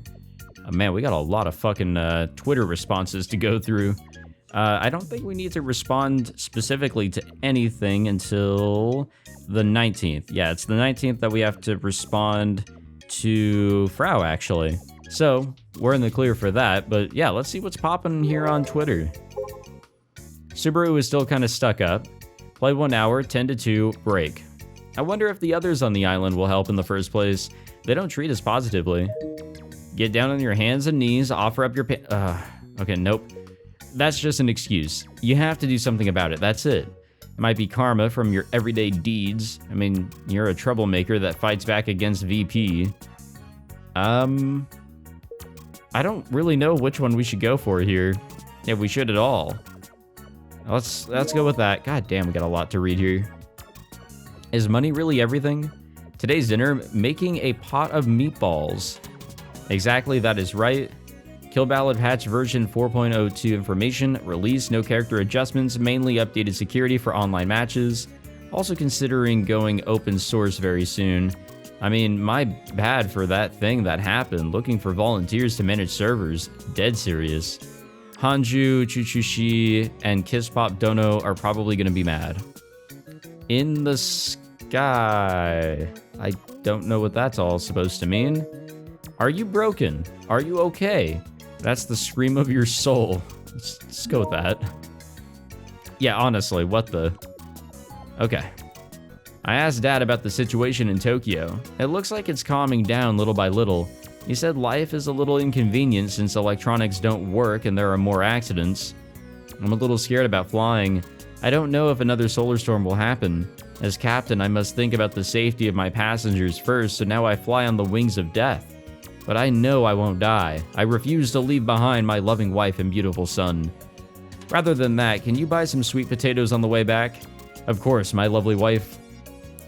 Man, we got a lot of fucking Twitter responses to go through. I don't think we need to respond specifically to anything until the 19th. Yeah, it's the 19th that we have to respond to Frau, actually. So, we're in the clear for that, but yeah, let's see what's popping here on Twitter. Subaru is still kind of stuck up. Play 1 hour, 10 to 2, break. I wonder if the others on the island will help in the first place. They don't treat us positively. Get down on your hands and knees, offer up your okay, nope. That's just an excuse. You have to do something about it, that's it. It might be karma from your everyday deeds. I mean, you're a troublemaker that fights back against VP. I don't really know which one we should go for here. If we should at all. Let's go with that. God damn, we got a lot to read here. Is money really everything? Today's dinner, making a pot of meatballs. Exactly, that is right. Kill Ballad Patch version 4.02 information, release, no character adjustments, mainly updated security for online matches. Also considering going open source very soon. I mean, my bad for that thing that happened, looking for volunteers to manage servers. Dead serious. Hanju, Chuchushi, and Kiss Pop Dono are probably gonna be mad. In the sky. I don't know what that's all supposed to mean. Are you broken? Are you okay? That's the scream of your soul. Let's go with that. Yeah, honestly, what the... Okay. I asked Dad about the situation in Tokyo. It looks like it's calming down little by little. He said life is a little inconvenient since electronics don't work and there are more accidents. I'm a little scared about flying. I don't know if another solar storm will happen. As captain, I must think about the safety of my passengers first, so now I fly on the wings of death. But I know I won't die. I refuse to leave behind my loving wife and beautiful son. Rather than that, can you buy some sweet potatoes on the way back? Of course, my lovely wife.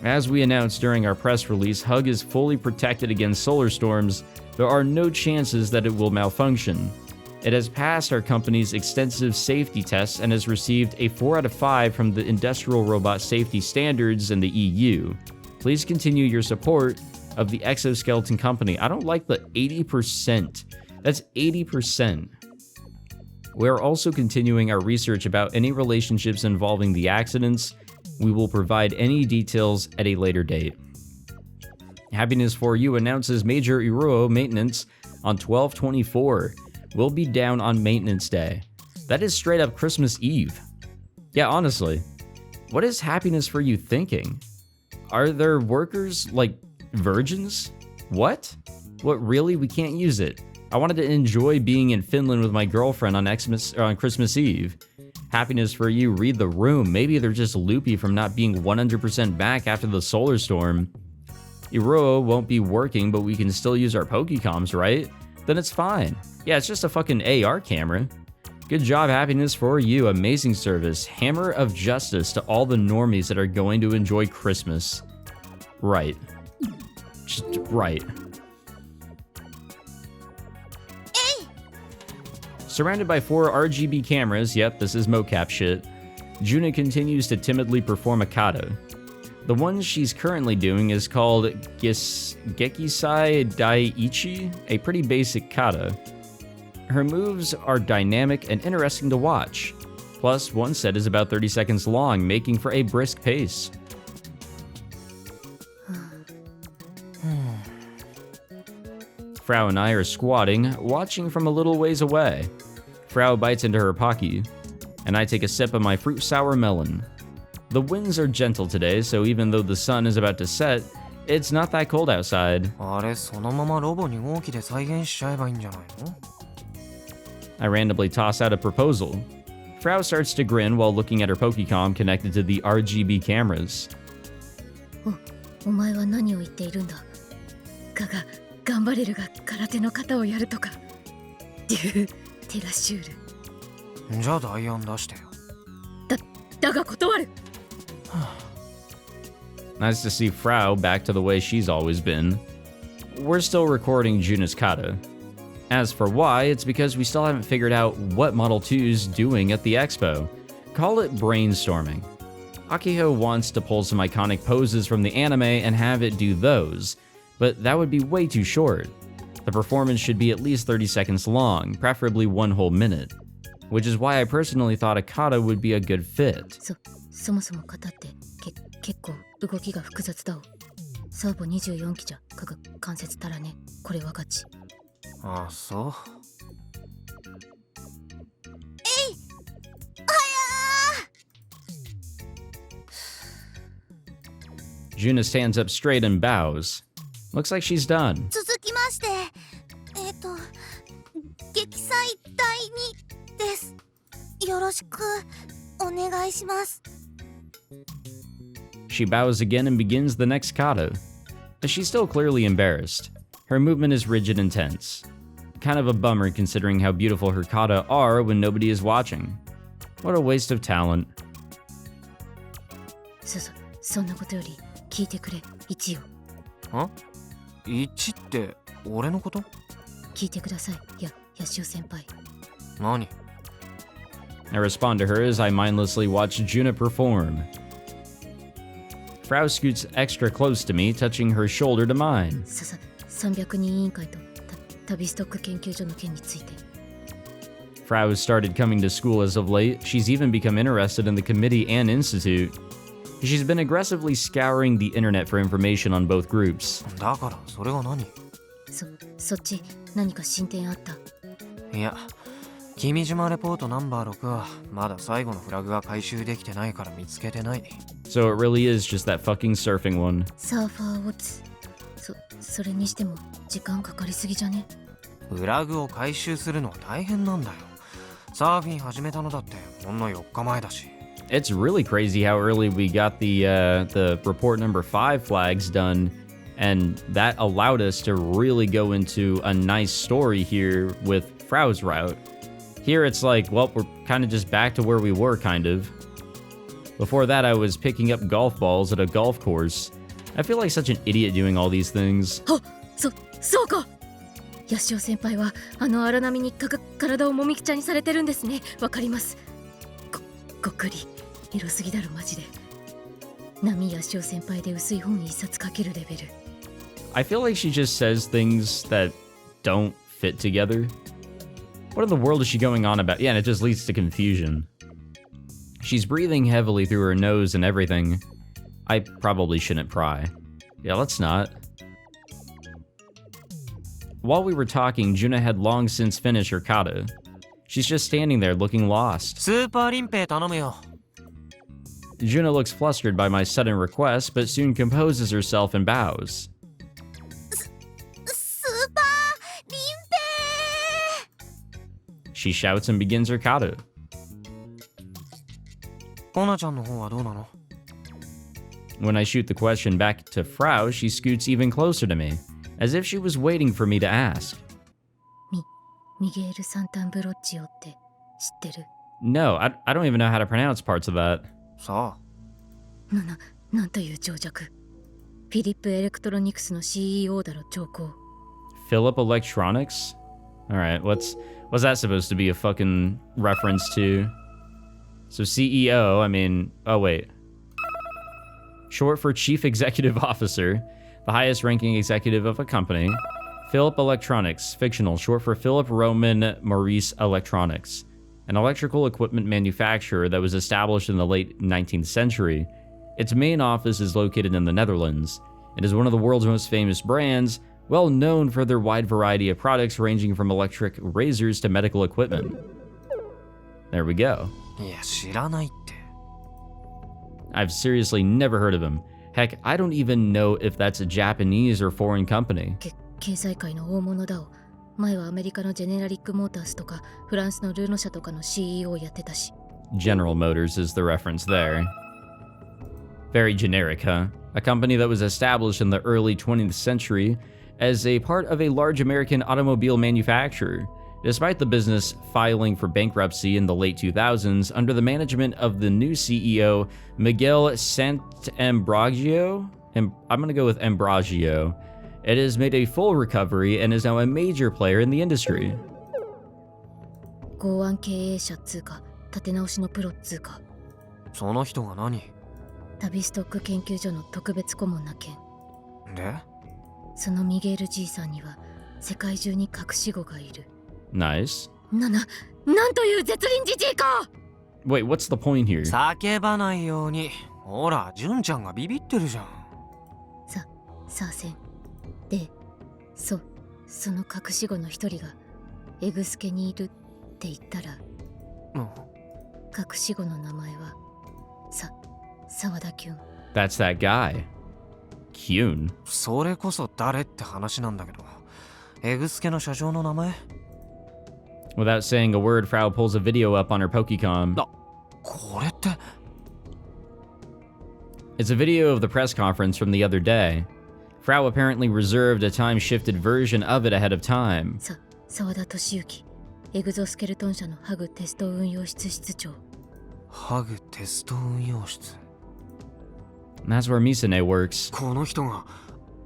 As we announced during our press release, HUG is fully protected against solar storms. There are no chances that it will malfunction. It has passed our company's extensive safety tests and has received a 4 out of 5 from the Industrial Robot Safety Standards in the EU. Please continue your support of the Exoskeleton Company. I don't like the 80%. That's 80%. We're also continuing our research about any relationships involving the accidents. We will provide any details at a later date. Happiness for You announces major Iruo maintenance on 12/24. We'll be down on maintenance day. That is straight up Christmas Eve. Yeah, honestly, what is Happiness for You thinking? Are their workers like virgins? What? What, really? We can't use it. I wanted to enjoy being in Finland with my girlfriend on Christmas Eve. Happiness for You, read the room. Maybe they're just loopy from not being 100% back after the solar storm. Iruo won't be working, but we can still use our Pokecoms, right? Then it's fine. Yeah, it's just a fucking AR camera. Good job, Happiness for You. Amazing service. Hammer of justice to all the normies that are going to enjoy Christmas. Right. Just right. Surrounded by 4 RGB cameras, yep, this is mocap shit, Juna continues to timidly perform a kata. The one she's currently doing is called Gekisai Daiichi, a pretty basic kata. Her moves are dynamic and interesting to watch. Plus, one set is about 30 seconds long, making for a brisk pace. Frau and I are squatting, watching from a little ways away. Frau bites into her Pocky, and I take a sip of my fruit sour melon. The winds are gentle today, so even though the sun is about to set, it's not that cold outside. あれ、そのままロボ2号機で再現しちゃえばいいんじゃないの? I randomly toss out a proposal. Frau starts to grin while looking at her Pokecom connected to the RGB cameras. お前は何を言っているんだ。かが頑張れるが空手の型をやるとか。デューテラシュール。じゃあ代案出してよ。だが断る。Nice to see Frau back to the way she's always been. We're still recording Juna's kata. As for why, it's because we still haven't figured out what Model 2's doing at the expo. Call it brainstorming. Akiho wants to pull some iconic poses from the anime and have it do those, but that would be way too short. The performance should be at least 30 seconds long, preferably 1 whole minute, which is why I personally thought a kata would be a good fit. そもそも型って結構動きが複雑だお。サーボ24機じゃ関節たらね。これはガチ。ああ、そう。Juna stands up straight and bows. Looks like she's done. 続きまして、撃砕第2です。よろしくお願いします。She bows again and begins the next kata. She's still clearly embarrassed. Her movement is rigid and tense. Kind of a bummer considering how beautiful her kata are when nobody is watching. What a waste of talent. そんなことより聞いてくれ、一応。あ？一って俺のこと？聞いてください、ヤシオ先輩。何？ I respond to her as I mindlessly watch Juna perform. Frau scoots extra close to me, touching her shoulder to mine. 300人委員会と旅ストック研究所の件について。Frau has started coming to school as of late. She's even become interested in the committee and institute. She's been aggressively scouring the internet for information on both groups. だからそれが何？そっち何か進展あった？いや、君島レポートナンバー6はまだ最後のフラグが回収できてないから見つけてない。So it really is just that fucking surfing one. サーファーオッズ。それにしても時間かかりすぎじゃね？フラグを回収するのは大変なんだよ。サーフィン始めたのだってほんの4日前だし。It's really crazy how early we got the report number 5 flags done, and that allowed us to really go into a nice story here with Frau's route. Here it's like, well, we're kind of just back to where we were, kind of. Before that, I was picking up golf balls at a golf course. I feel like such an idiot doing all these things. そうか。ヤシオ先輩は荒波に体をもみくちゃにされてるんですね。わかります。ごっくりエロすぎだろマジで。波ヤシオ先輩で薄い本1冊書けるレベル。I feel like she just says things that don't fit together. What in the world is she going on about? Yeah, and it just leads to confusion. She's breathing heavily through her nose and everything. I probably shouldn't pry. Yeah, let's not. while we were talking, Juna had long since finished her kata. She's just standing there looking lost. スーパーリンペイ頼むよ。 Juna looks flustered by my sudden request, but soon composes herself and bows. スーパーリンペ She shouts and begins her kata. コナちゃんの方はどうなの？ When I shoot the question back to Frau, she scoots even closer to me, as if she was waiting for me to ask. ミゲール・サンタンブロッチオって知ってる？ No, I don't even know how to pronounce parts of that. さあ。なんという長尺。フィリップ・エレクトロニクスの CEO だろ、長考。 Philip Electronics? Alright, what's that supposed to be a fucking reference to? So CEO, I mean, oh wait. Short for Chief Executive Officer, the highest ranking executive of a company. Philip Electronics, fictional, short for Philip Roman Maurice Electronics, an electrical equipment manufacturer that was established in the late 19th century. Its main office is located in the Netherlands. It is one of the world's most famous brands, well known for their wide variety of products ranging from electric razors to medical equipment. There we go. いや、知らないって。 I've seriously never heard of him. Heck, I don't even know if that's a Japanese or foreign company. 経済界の大物だを。前はアメリカのジェネラリックモータースとかフランスのルーノ社とかの CEO をやってたし。 General Motors is the reference there. Very generic, huh? A company that was established in the early 20th century as a part of a large American automobile manufacturer. Despite the business filing for bankruptcy in the late 2000s under the management of the new CEO, Miguel Santambrogio, I'm gonna go with Ambrogio, it has made a full recovery and is now a major player in the industry. 公安経営者つうか、立て直しのプロつうか。その人が何？旅ストック研究所の特別顧問な件。で？そのミゲール爺さんには世界中に隠し子がいる。 Nice. なんという絶倫じじいか！ Wait, what's the point here? 叫ばないように。ほら、純ちゃんがビビってるじゃん。さあせん。で、その隠し子の一人がエグスケにいるって言ったら、うん。隠し子の名前は沢田キュン。 That's that guy. Kyun. それこそ誰って話なんだけど。エグスケの社長の名前？ Without saying a word, Frau pulls a video up on her Pokecom. これって。 It's a video of the press conference from the other day. Frau apparently reserved a time-shifted version of it ahead of time. 沢田俊之、エグゾスケルトン社のハグテスト運用室室長。ハグテスト運用室。 And that's where Misane works. この人が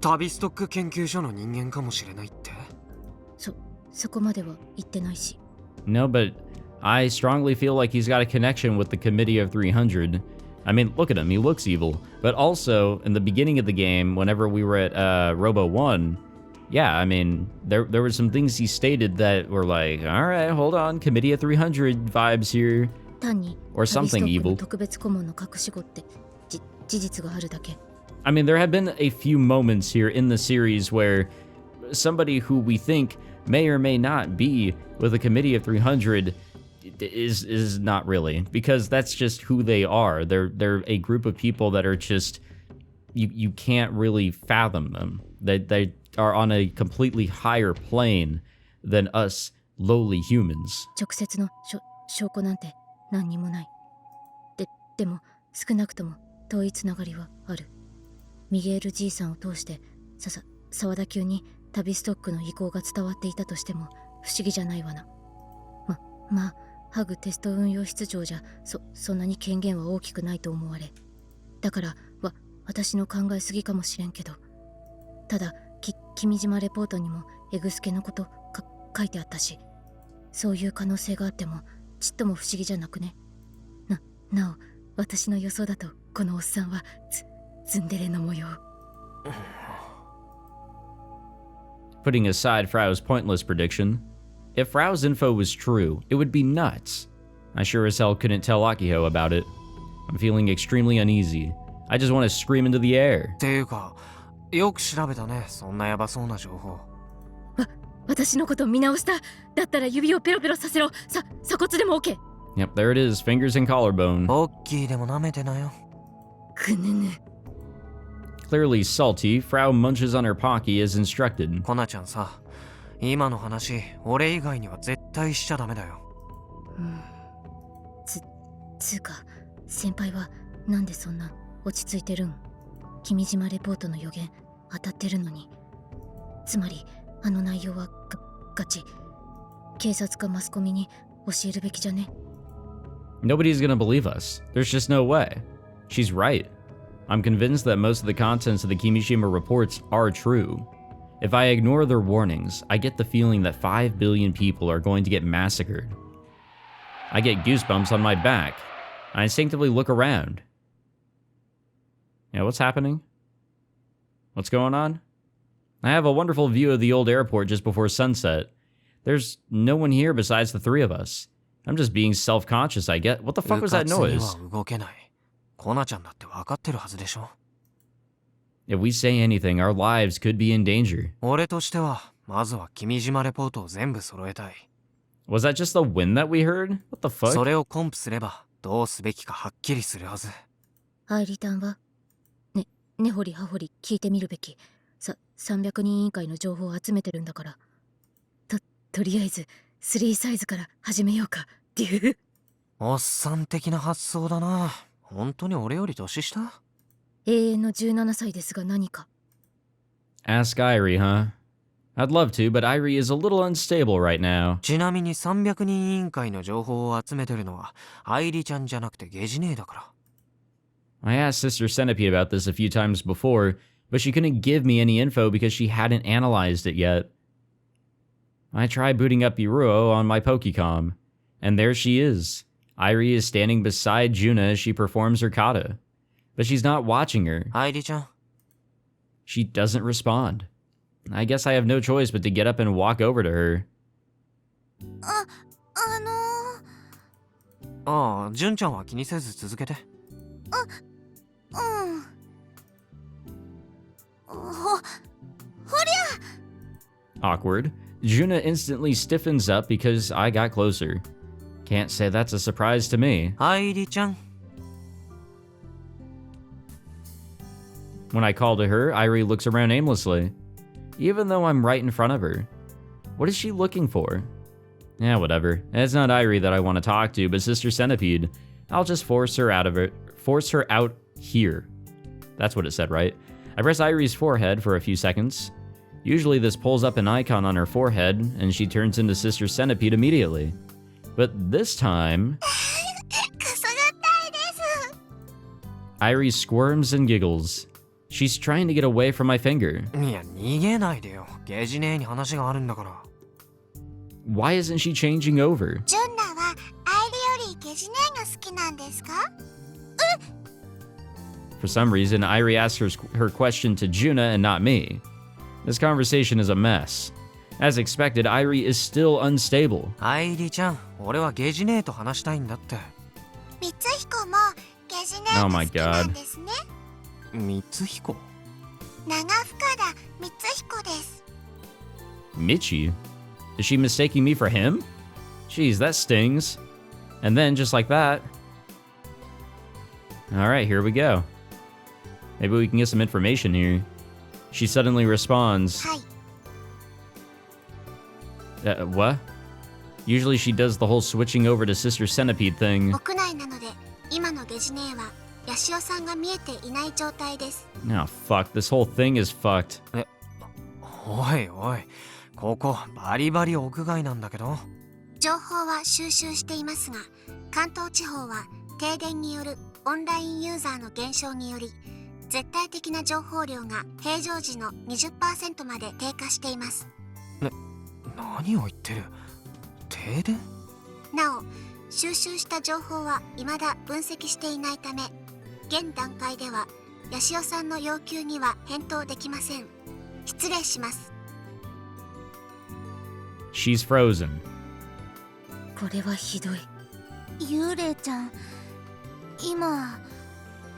旅ストック研究所の人間かもしれないって。そこまでは言ってないし。 No, but I strongly feel like he's got a connection with the Committee of 300. I mean, look at him, he looks evil. But also, in the beginning of the game, whenever we were at Robo 1, yeah, I mean, there were some things he stated that were like, alright, hold on, Committee of 300 vibes here. Or something evil. I mean, there have been a few moments here in the series where somebody who we think may or may not be with a Committee of 300 is not really, because that's just who they are. They're a group of people that are just, you can't really fathom them. They are on a completely higher plane than us lowly humans. 直接の証拠なんて何にもない。でも少なくとも遠いつながりはある。ミゲール爺さんを通して沢田級に旅ストックの意向が伝わっていたとしても不思議じゃないわな。まあハグテスト運用室長じゃそんなに権限は大きくないと思われ、だから私の考えすぎかもしれんけど、ただ君島レポートにもエグスケのこと書いてあったし、そういう可能性があってもちっとも不思議じゃなくね。なお私の予想だとこのおっさんはツンデレの模様。Putting aside Frau's pointless prediction, if Frau's info was true, it would be nuts. I sure as hell couldn't tell Akiho about it. I'm feeling extremely uneasy. I just want to scream into the air. っていうか、よく調べたね、そんなヤバそうな情報。私のこと見直した。だったら指をペロペロさせろ。鎖骨でも OK。 Yep, there it is. Fingers and collarbone. ポッキーでも舐めてなよ。くぬぬ。 Clearly salty, Frau munches on her Pocky as instructed. コナちゃんさ、今の話、俺以外には絶対しちゃダメだよ。つうか、先輩はなんでそんな落ち着いてるん？君島レポートの予言当たってるのに。つまりあの内容はガチ。警察かマスコミに教えるべきじゃね？ Nobody's gonna believe us. There's just no way. She's right. I'm convinced that most of the contents of the Kimijima reports are true. If I ignore their warnings, I get the feeling that 5 billion people are going to get massacred. I get goosebumps on my back. I instinctively look around. Yeah, what's happening? What's going on? I have a wonderful view of the old airport just before sunset. There's no one here besides the three of us. I'm just being self-conscious, I get. What the fuck was that noise? 動けない。コナちゃんだって分かってるはずでしょ。If we say anything, our lives could be in danger. 俺としては、まずは君島レポートを全部揃えたい。Was that just the wind that we heard? What the fuck? それをコンプすれば、どうすべきかはっきりするはず。アイリタンは根掘り葉掘り聞いてみるべき。300人委員会の情報を集めてるんだから。とりあえず3サイズから始めようかっていう。おっさん的な発想だな。本当に俺より年下？永遠の17歳ですが何か。 Ask Airi, huh? I'd love to, but Airi is a little unstable right now. ちなみに300人委員会の情報を集めてるのはアイリちゃんじゃなくてゲジネーだから。I asked Sister Centipede about this a few times before, but she couldn't give me any info because she hadn't analyzed it yet. I tried booting up Iruo on my Pokecom, and there she is. Airi is standing beside Juna as she performs her kata, but she's not watching her. アイリちゃん。She doesn't respond. I guess I have no choice but to get up and walk over to her. ああ、純ちゃんは気にせず続けて。Awkward. Juna instantly stiffens up because I got closer. Can't say that's a surprise to me. アイリちゃん。When I call to her, Airi looks around aimlessly, even though I'm right in front of her. What is she looking for? Yeah, whatever. It's not Airi that I want to talk to, but Sister Centipede. I'll just force her out here. That's what it said, right? I press Airi's forehead for a few seconds. Usually this pulls up an icon on her forehead, and she turns into Sister Centipede immediately. But this time... Airi squirms and giggles. She's trying to get away from my finger. いや、逃げないでよ。ゲジネーに話があるんだから。Why isn't she changing over? ジュンナはアイリよりゲジネーが好きなんですか？ For some reason, Airi asks her question to Juna and not me. This conversation is a mess. As expected, Airi is still unstable. アイリちゃん、俺はゲジネーと話したいんだって。光彦もゲジネーが好きなんですね。光彦？長深田光彦です。 Michi? Is she mistaking me for him? Jeez, that stings. And then, just like that... Alright, here we go. Maybe we can get some information here. She suddenly responds... what? Usually she does the whole switching over to Sister Centipede thing. 屋内なので、今のゲジネーはヤシオさんが見えていない状態です。Oh, fuck. This whole thing is fucked. おいおい、ここバリバリ屋外なんだけど。情報は収集していますが、関東地方は停電によるオンラインユーザーの減少により、絶対的な情報量が平常時の 20% まで低下しています。何を言ってる？停電？なお、収集した情報は未だ分析していないため、現段階ではヤシオさんの要求には返答できません。失礼します。She's frozen. これはひどい。幽霊ちゃん、今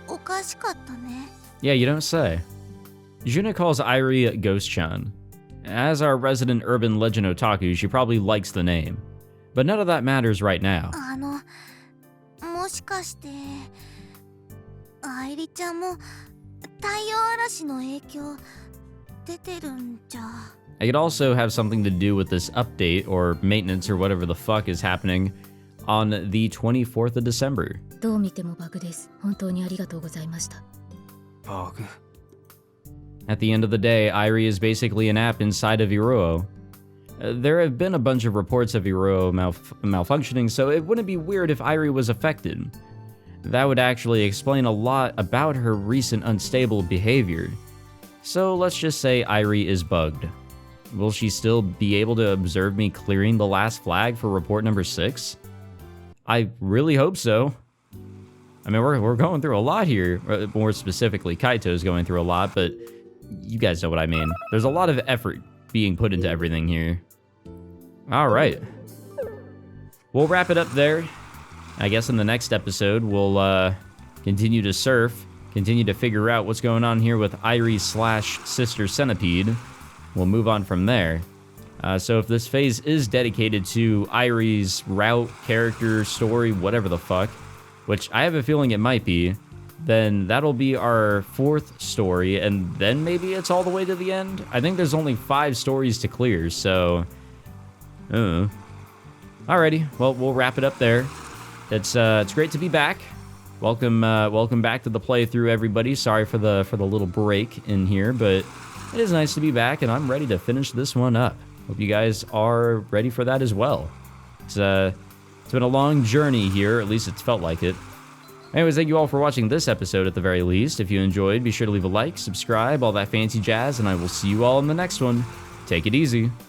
おかしかったね。Yeah, you don't say. Juna calls Airi Ghost-chan. As our resident urban legend otaku, she probably likes the name. But none of that matters right now. もしかして愛梨ちゃんも太陽嵐の影響出てるんじゃ。 It could also have something to do with this update or maintenance or whatever the fuck is happening on the 24th of December. どう見てもバグです。本当にありがとうございました。バグ At the end of the day, Airi is basically an app inside of Iruo. There have been a bunch of reports of Iruo malfunctioning, so it wouldn't be weird if Airi was affected. That would actually explain a lot about her recent unstable behavior. So let's just say Airi is bugged. Will she still be able to observe me clearing the last flag for report number 6? I really hope so. I mean, we're going through a lot here. More specifically, Kaito's going through a lot, but you guys know what I mean. There's a lot of effort being put into everything here. All right. We'll wrap it up there. I guess in the next episode, we'll continue to surf, continue to figure out what's going on here with Airi / Sister Centipede. We'll move on from there. So if this phase is dedicated to Airi's route, character, story, whatever the fuck, which I have a feeling it might be, then that'll be our 4th story, and then maybe it's all the way to the end? I think there's only 5 stories to clear, so... Alrighty, well, we'll wrap it up there. It's great to be back. Welcome back to the playthrough, everybody. Sorry for the little break in here, but it is nice to be back, and I'm ready to finish this one up. Hope you guys are ready for that as well. It's been a long journey here, at least it's felt like it. Anyways, thank you all for watching this episode at the very least. If you enjoyed, be sure to leave a like, subscribe, all that fancy jazz, and I will see you all in the next one. Take it easy.